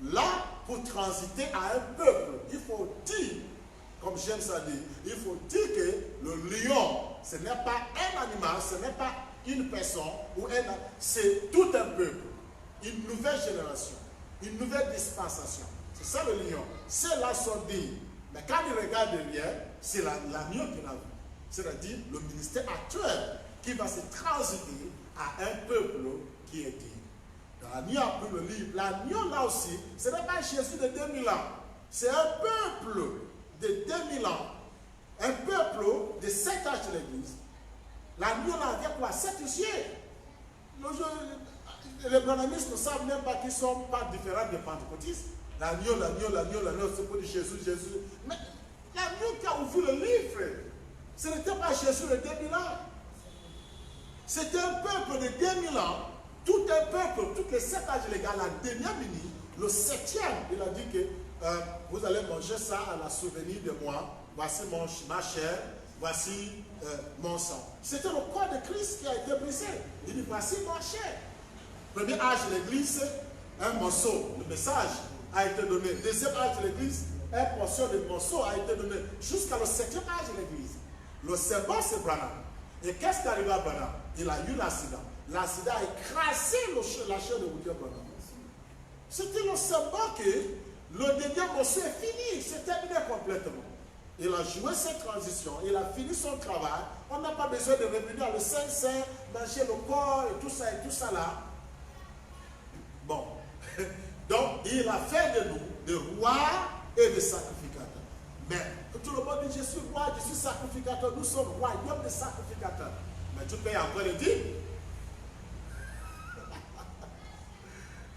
Speaker 1: Là, pour transiter à un peuple, il faut dire, comme James a dit, il faut dire que le lion, ce n'est pas un animal, ce n'est pas une personne, c'est tout un peuple. Une nouvelle génération, une nouvelle dispensation. C'est ça le lion. C'est là son dit. Mais quand il regarde derrière, c'est l'agneau qu'il a vu. C'est-à-dire le ministère actuel qui va se transiter à un peuple qui est dit. Dans l'agneau a pris le livre. L'agneau là aussi, ce n'est pas Jésus de 2000 ans. C'est un peuple de 2000 ans. Un peuple de 7 âges de l'Église. L'agneau là vient quoi? 7 yeux. Les branhamistes ne savent même pas qu'ils ne sont pas différents des pentecôtistes. L'agneau, c'est pour dire Jésus. Mais l'agneau qui a ouvert le livre, ce n'était pas Jésus de 2000 ans. C'était un peuple de 2000 ans. Tout un peuple, toutes les 7 âges légaux, la dernière minute, le 7e, il a dit que vous allez manger ça à la souvenir de moi. Voici ma chair, voici mon sang. C'était le corps de Christ qui a été brisé. Il dit voici ma chair. Premier âge de l'Église, un morceau, le message a été donné. Deuxième âge de l'Église, un portion de morceau a été donné. Jusqu'à le 7e âge de l'Église. Le symbole, c'est Branham. Et qu'est-ce qui est arrivé à Branham? Il a eu l'accident. L'accident a écrasé la chair de William Branham. C'était le symbole que le dernier morceau est fini. C'est terminé complètement. Il a joué cette transition. Il a fini son travail. On n'a pas besoin de revenir à le Saint-Saint, manger le corps et tout ça là. Bon, donc il a fait de nous des rois et des sacrificateurs. Mais tout le monde dit je suis roi, je suis sacrificateur, nous sommes royaume des sacrificateurs. Mais tu payes encore les dîmes.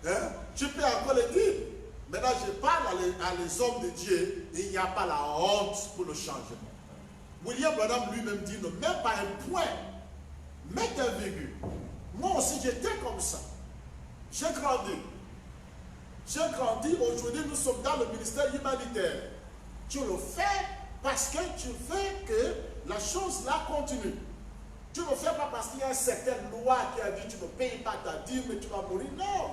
Speaker 1: Hein? Tu payes encore les dîmes. Maintenant je parle à les hommes de Dieu, il n'y a pas la honte pour le changement. William Branham lui-même dit ne mets pas un point, mets un virgule. Moi aussi j'étais comme ça. J'ai grandi. Aujourd'hui, nous sommes dans le ministère humanitaire. Tu le fais parce que tu veux que la chose là continue. Tu ne le fais pas parce qu'il y a une certaine loi qui a dit tu ne payes pas ta dîme et tu vas mourir. Non.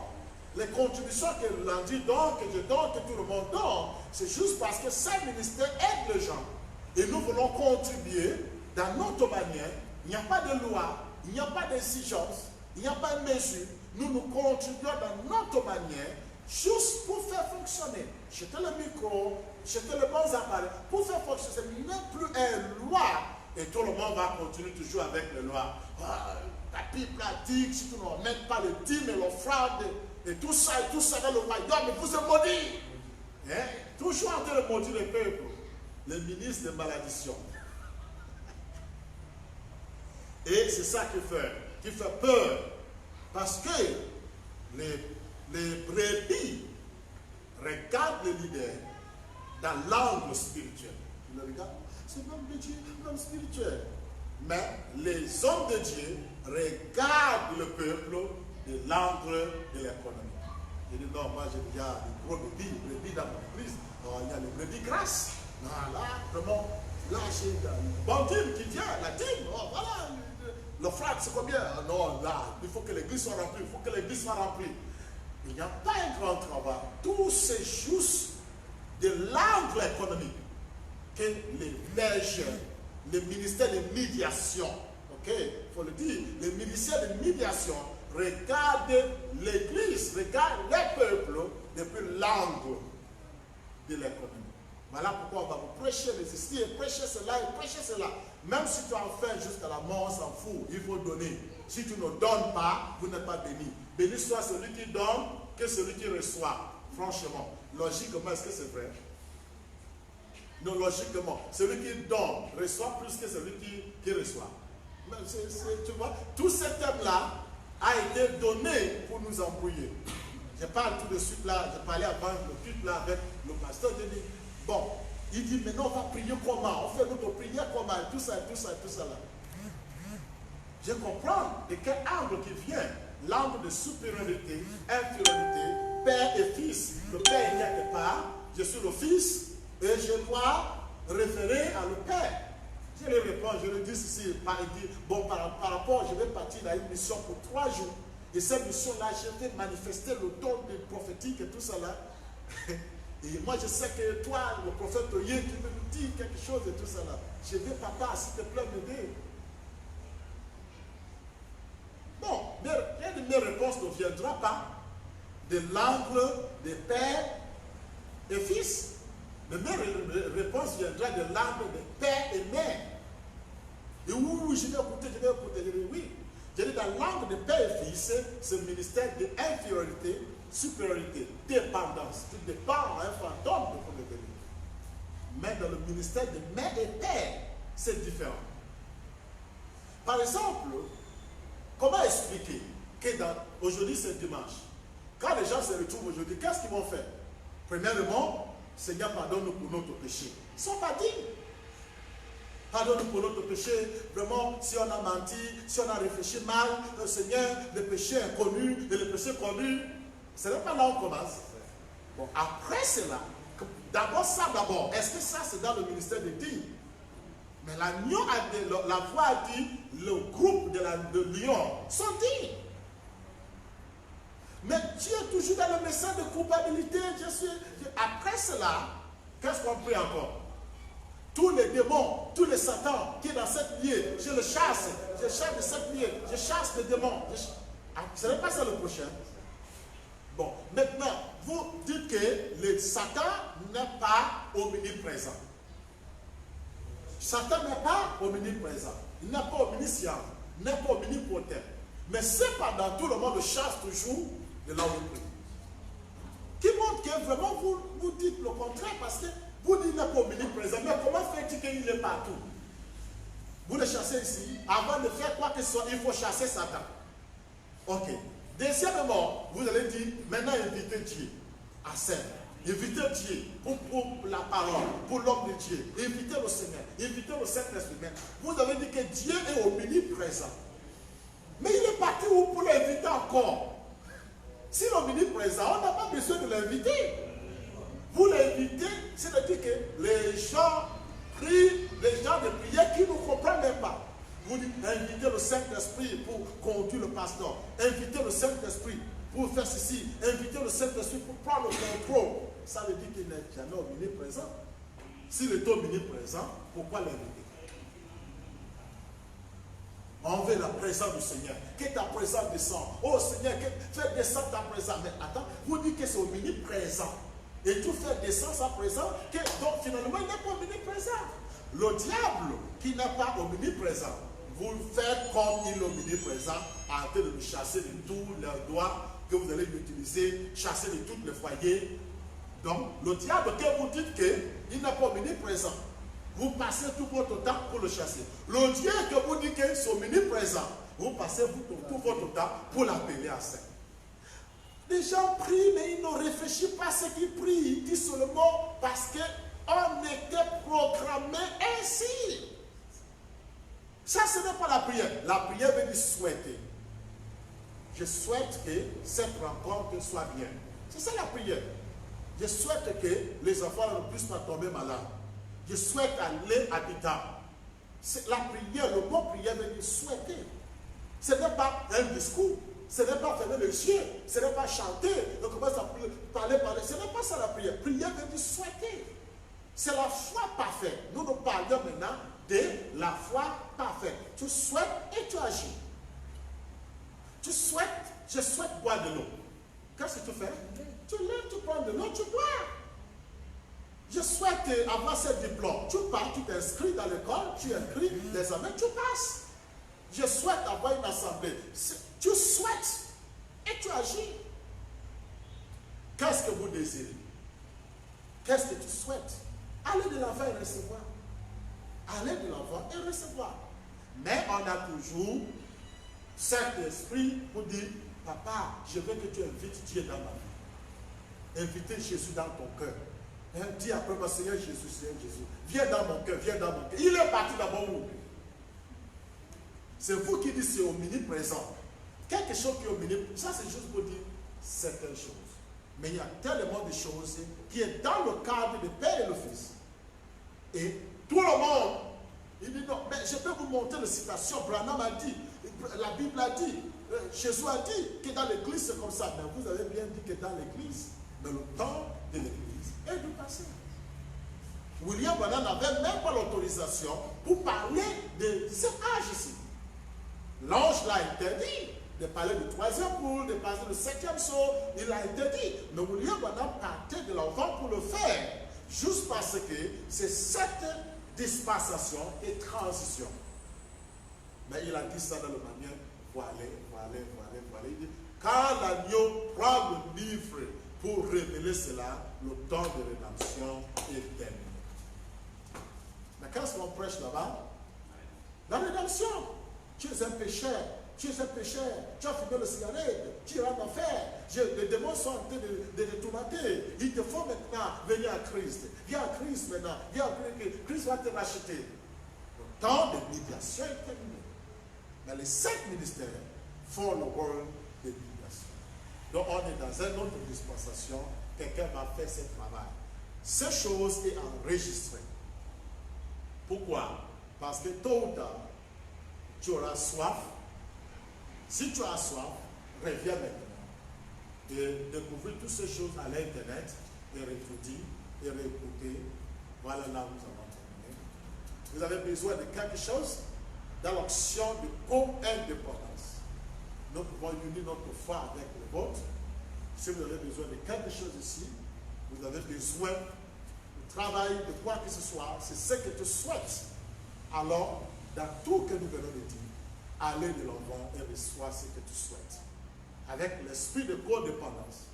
Speaker 1: Les contributions que l'Andy donne, que je donne, que tout le monde donne, c'est juste parce que ce ministère aide les gens. Et nous voulons contribuer dans notre manière. Il n'y a pas de loi, il n'y a pas d'exigence, il n'y a pas de mesure. Nous contribuons dans notre manière, juste pour faire fonctionner. Jetez le micro, jeter les bons appareils. Pour faire fonctionner, c'est même plus une loi. Et tout le monde va continuer toujours avec les lois. La Bible pratique, si tu ne mets pas le dîme et l'offrande, et tout ça dans le royaume, vous êtes maudits. Hein? Toujours en train de maudire le peuple. Le ministre de malédiction. Et c'est ça qui fait peur. Parce que les brebis regardent le leader dans l'angle spirituel. Ils le regardent, c'est l'homme de Dieu, l'homme spirituel. Mais les hommes de Dieu regardent le peuple de l'angle de l'économie. Ils disent, non, moi j'ai déjà des gros brebis dans mon église. Il y a les brebis grasses. Non, là, vraiment, là j'ai une bonne dîme qui vient, la dîme, voilà. L'offrande, c'est combien? Non, là, il faut que l'église soit remplie, il faut que l'église soit remplie. Il n'y a pas un grand travail. Tout c'est juste de l'angle économique que les bergers, les ministères de médiation, ok, il faut le dire, les ministères de médiation regardent l'église, regardent les peuples depuis l'angle de l'économie. Voilà pourquoi on va vous prêcher les histoires, prêcher cela et prêcher cela. Même si tu en fais jusqu'à la mort, on s'en fout, il faut donner. Si tu ne donnes pas, vous n'êtes pas béni. Béni soit celui qui donne que celui qui reçoit. Franchement, logiquement, est-ce que c'est vrai? Non, logiquement, celui qui donne reçoit plus que celui qui reçoit. Mais tu vois, tout ce thème-là a été donné pour nous embrouiller. Je parle tout de suite là, je parlais avant le culte là avec le pasteur, je dis, bon, il dit, maintenant on va prier comment? On fait notre prière comment? Tout ça là. Je comprends de quel angle qui vient. L'angle de supériorité, infériorité, père et fils. Le père est quelque part, je suis le fils, et je dois référer à le père. Je lui réponds, je lui dis ceci, par rapport, je vais partir dans une mission pour 3 jours. Et cette mission-là, je vais manifester le don prophétique et tout ça là. Et moi, je sais que toi, le prophète Oye, tu peux nous dire quelque chose et tout ça là. Je vais, papa, s'il te plaît, m'aider. Non, une de mes réponses ne viendra pas de l'angle de père et fils. Mais mes réponses viendra de l'angle de père et mère. Et oui, je vais écouter, je dis oui. Je dis dans l'angle de père et fils, ce ministère d'infériorité, supériorité, dépendance. Tu dépends à un fantôme de ton devenir. Mais dans le ministère de mère et père, c'est différent. Par exemple, comment expliquer que aujourd'hui c'est dimanche? Quand les gens se retrouvent aujourd'hui, qu'est-ce qu'ils vont faire? Premièrement, Seigneur, pardonne-nous pour notre péché. Ils ne sont pas dignes. Pardonne-nous pour notre péché. Vraiment, si on a menti, si on a réfléchi mal, Seigneur, le péché inconnu et le péché connu, ce n'est pas là où on commence. Bon, après cela, d'abord ça d'abord. Est-ce que ça c'est dans le ministère de Dieu? Mais l'agneau la voix a dit, le groupe de lions sont dignes. Mais tu es toujours dans le message de culpabilité. Après cela, qu'est-ce qu'on prie encore? Tous les démons, tous les satans qui sont dans cette liée, je le chasse. Je chasse de cette liée, je chasse les démons. Ce n'est pas ça le prochain. Bon, maintenant, vous dites que le Satan n'est pas omniprésent. Satan n'est pas omniprésent. Il n'est pas omniscient. Il n'est pas omnipotent. Mais cependant, tout le monde le chasse toujours de là où il prie. Qui montre que vraiment vous dites le contraire parce que vous dites qu'il n'est pas omniprésent. Mais comment fait-il qu'il est partout? Vous le chassez ici. Avant de faire quoi que ce soit, il faut chasser Satan. Ok. Deuxièmement, vous allez dire, maintenant invitez Dieu à scène. Invitez Dieu pour la parole, pour l'homme de Dieu. Invitez le Seigneur, invitez le Saint-Esprit. Vous avez dit que Dieu est omniprésent. Mais il est parti où pour l'inviter encore? S'il est omniprésent, on n'a pas besoin de l'inviter. Vous l'invitez, c'est-à-dire que les gens prient, les gens de prière qui ne comprennent même pas. Vous dites, invitez le Saint-Esprit pour conduire le pasteur. Invitez le Saint-Esprit pour faire ceci. Invitez le Saint-Esprit pour prendre le contrôle. Ça veut dire qu'il n'est jamais omniprésent. S'il est omniprésent, pourquoi l'inviter? On veut la présence du Seigneur. Que ta présence descende. Oh Seigneur, fais descendre ta présence. Mais attends, vous dites que c'est omniprésent. Et tout fait descendre sa présence, donc finalement il n'est pas omniprésent. Le diable qui n'est pas omniprésent, vous faites comme il est omniprésent, en train de le chasser de tous les doigts que vous allez utiliser, chasser de tous les foyers. Donc le diable que vous dites qu'il n'est pas omniprésent, vous passez tout votre temps pour le chasser. Le Dieu que vous dites qu'il est omniprésent, vous passez tout votre temps pour l'appeler à ça. Les gens prient, mais ils ne réfléchissent pas à ce qu'ils prient. Ils disent seulement parce qu'on était programmé ainsi. Ça, ce n'est pas la prière. La prière veut dire souhaiter. Je souhaite que cette rencontre soit bien. C'est ça la prière. Je souhaite que les enfants ne puissent pas tomber malades. Je souhaite aller habitant. La prière, le mot prière veut dire souhaiter. Ce n'est pas un discours. Ce n'est pas fermer les yeux, ce n'est pas chanter, on commence à parler. Ce n'est pas ça la prière. Prière veut dire souhaiter. C'est la foi parfaite. Nous parlons maintenant de la foi parfaite. Tu souhaites et tu agis. Tu souhaites, je souhaite boire de l'eau. Qu'est-ce que tu fais? Tu lèves, tu prends de l'eau, tu bois. Je souhaite avoir ce diplôme. Tu pars, tu t'inscris dans l'école, tu écris des examens, tu passes. Je souhaite avoir une assemblée. Tu souhaites et tu agis. Qu'est-ce que vous désirez? Qu'est-ce que tu souhaites? Allez de l'avant et recevoir. Allez de l'avant et recevoir. Mais on a toujours cet esprit pour dire, papa, je veux que tu invites Dieu dans ma vie. Invitez Jésus dans ton cœur. Dis après moi, Seigneur Jésus, Seigneur Jésus. Viens dans mon cœur, viens dans mon cœur. Il est parti d'abord où? C'est vous qui dites c'est omniprésent. Quelque chose qui est omniprésent, ça c'est juste pour dire certaines choses. Mais il y a tellement de choses qui est dans le cadre du Père et le Fils. Et tout le monde, il dit non, mais je peux vous montrer la citation. Branham a dit, la Bible a dit, Jésus a dit que dans l'église c'est comme ça. Mais vous avez bien dit que dans l'église, mais le temps de l'église est du passé. William Branham n'avait même pas l'autorisation pour parler de cet âge ici. L'ange l'a interdit de parler du troisième boule, de parler du septième saut, il l'a interdit. Mais William Branham partait de l'enfant pour le faire, juste parce que c'est cette dispensation et transition. Mais il a dit ça dans la manière, voilà. Il dit, quand l'agneau prend le livre pour révéler cela, le temps de rédemption est terminé. Mais qu'est-ce qu'on prêche là-bas? La rédemption. Tu es un pécheur, tu as fumé le cigarette, tu iras en enfer. Les démons sont en train de te tourmenter. Il te faut maintenant venir à Christ. Viens à Christ maintenant. Viens à Christ. Christ va te racheter. Le temps de médiation est terminé. Mais les 5 ministères font le rôle de médiation. Donc on est dans une autre dispensation. Quelqu'un va faire ce travail. Cette chose est enregistrée. Pourquoi? Parce que tôt ou tard, tu auras soif. Si tu as soif, reviens maintenant et découvrir toutes ces choses à l'internet et réétudier et réécouter. Voilà là où nous avons terminé. Vous avez besoin de quelque chose dans l'action de co-indépendance. Nous pouvons unir notre foi avec le vôtre. Si vous avez besoin de quelque chose ici, vous avez besoin de travail, de quoi que ce soit, c'est ce que tu souhaites. Alors, dans tout que nous venons de dire, allez de l'avant et reçois ce que tu souhaites. Avec l'esprit de codépendance.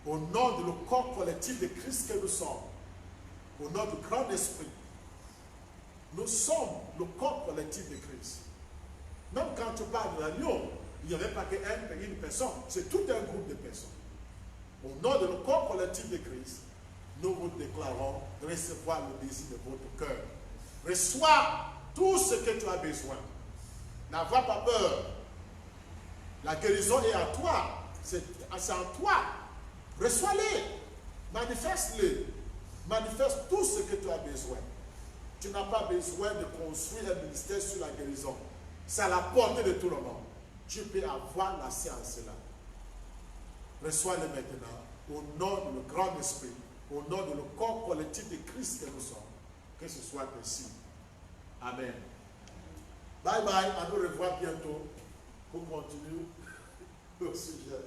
Speaker 1: Au nom de le corps collectif de Christ que nous sommes, au nom du grand esprit, nous sommes le corps collectif de Christ. Même quand tu parles de l'agneau, il n'y avait pas qu'une personne, c'est tout un groupe de personnes. Au nom de le corps collectif de Christ, nous vous déclarons de recevoir le désir de votre cœur. Reçois tout ce que tu as besoin. N'avoir pas peur. La guérison est à toi. C'est en toi. Reçois-les. Manifeste-les. Manifeste tout ce que tu as besoin. Tu n'as pas besoin de construire un ministère sur la guérison. C'est à la portée de tout le monde. Tu peux avoir la science là. Reçois-les maintenant. Au nom du grand esprit. Au nom de le corps collectif de Christ que nous sommes. Que ce soit ainsi. Amen. Bye bye. À nous revoir bientôt pour continuer le sujet.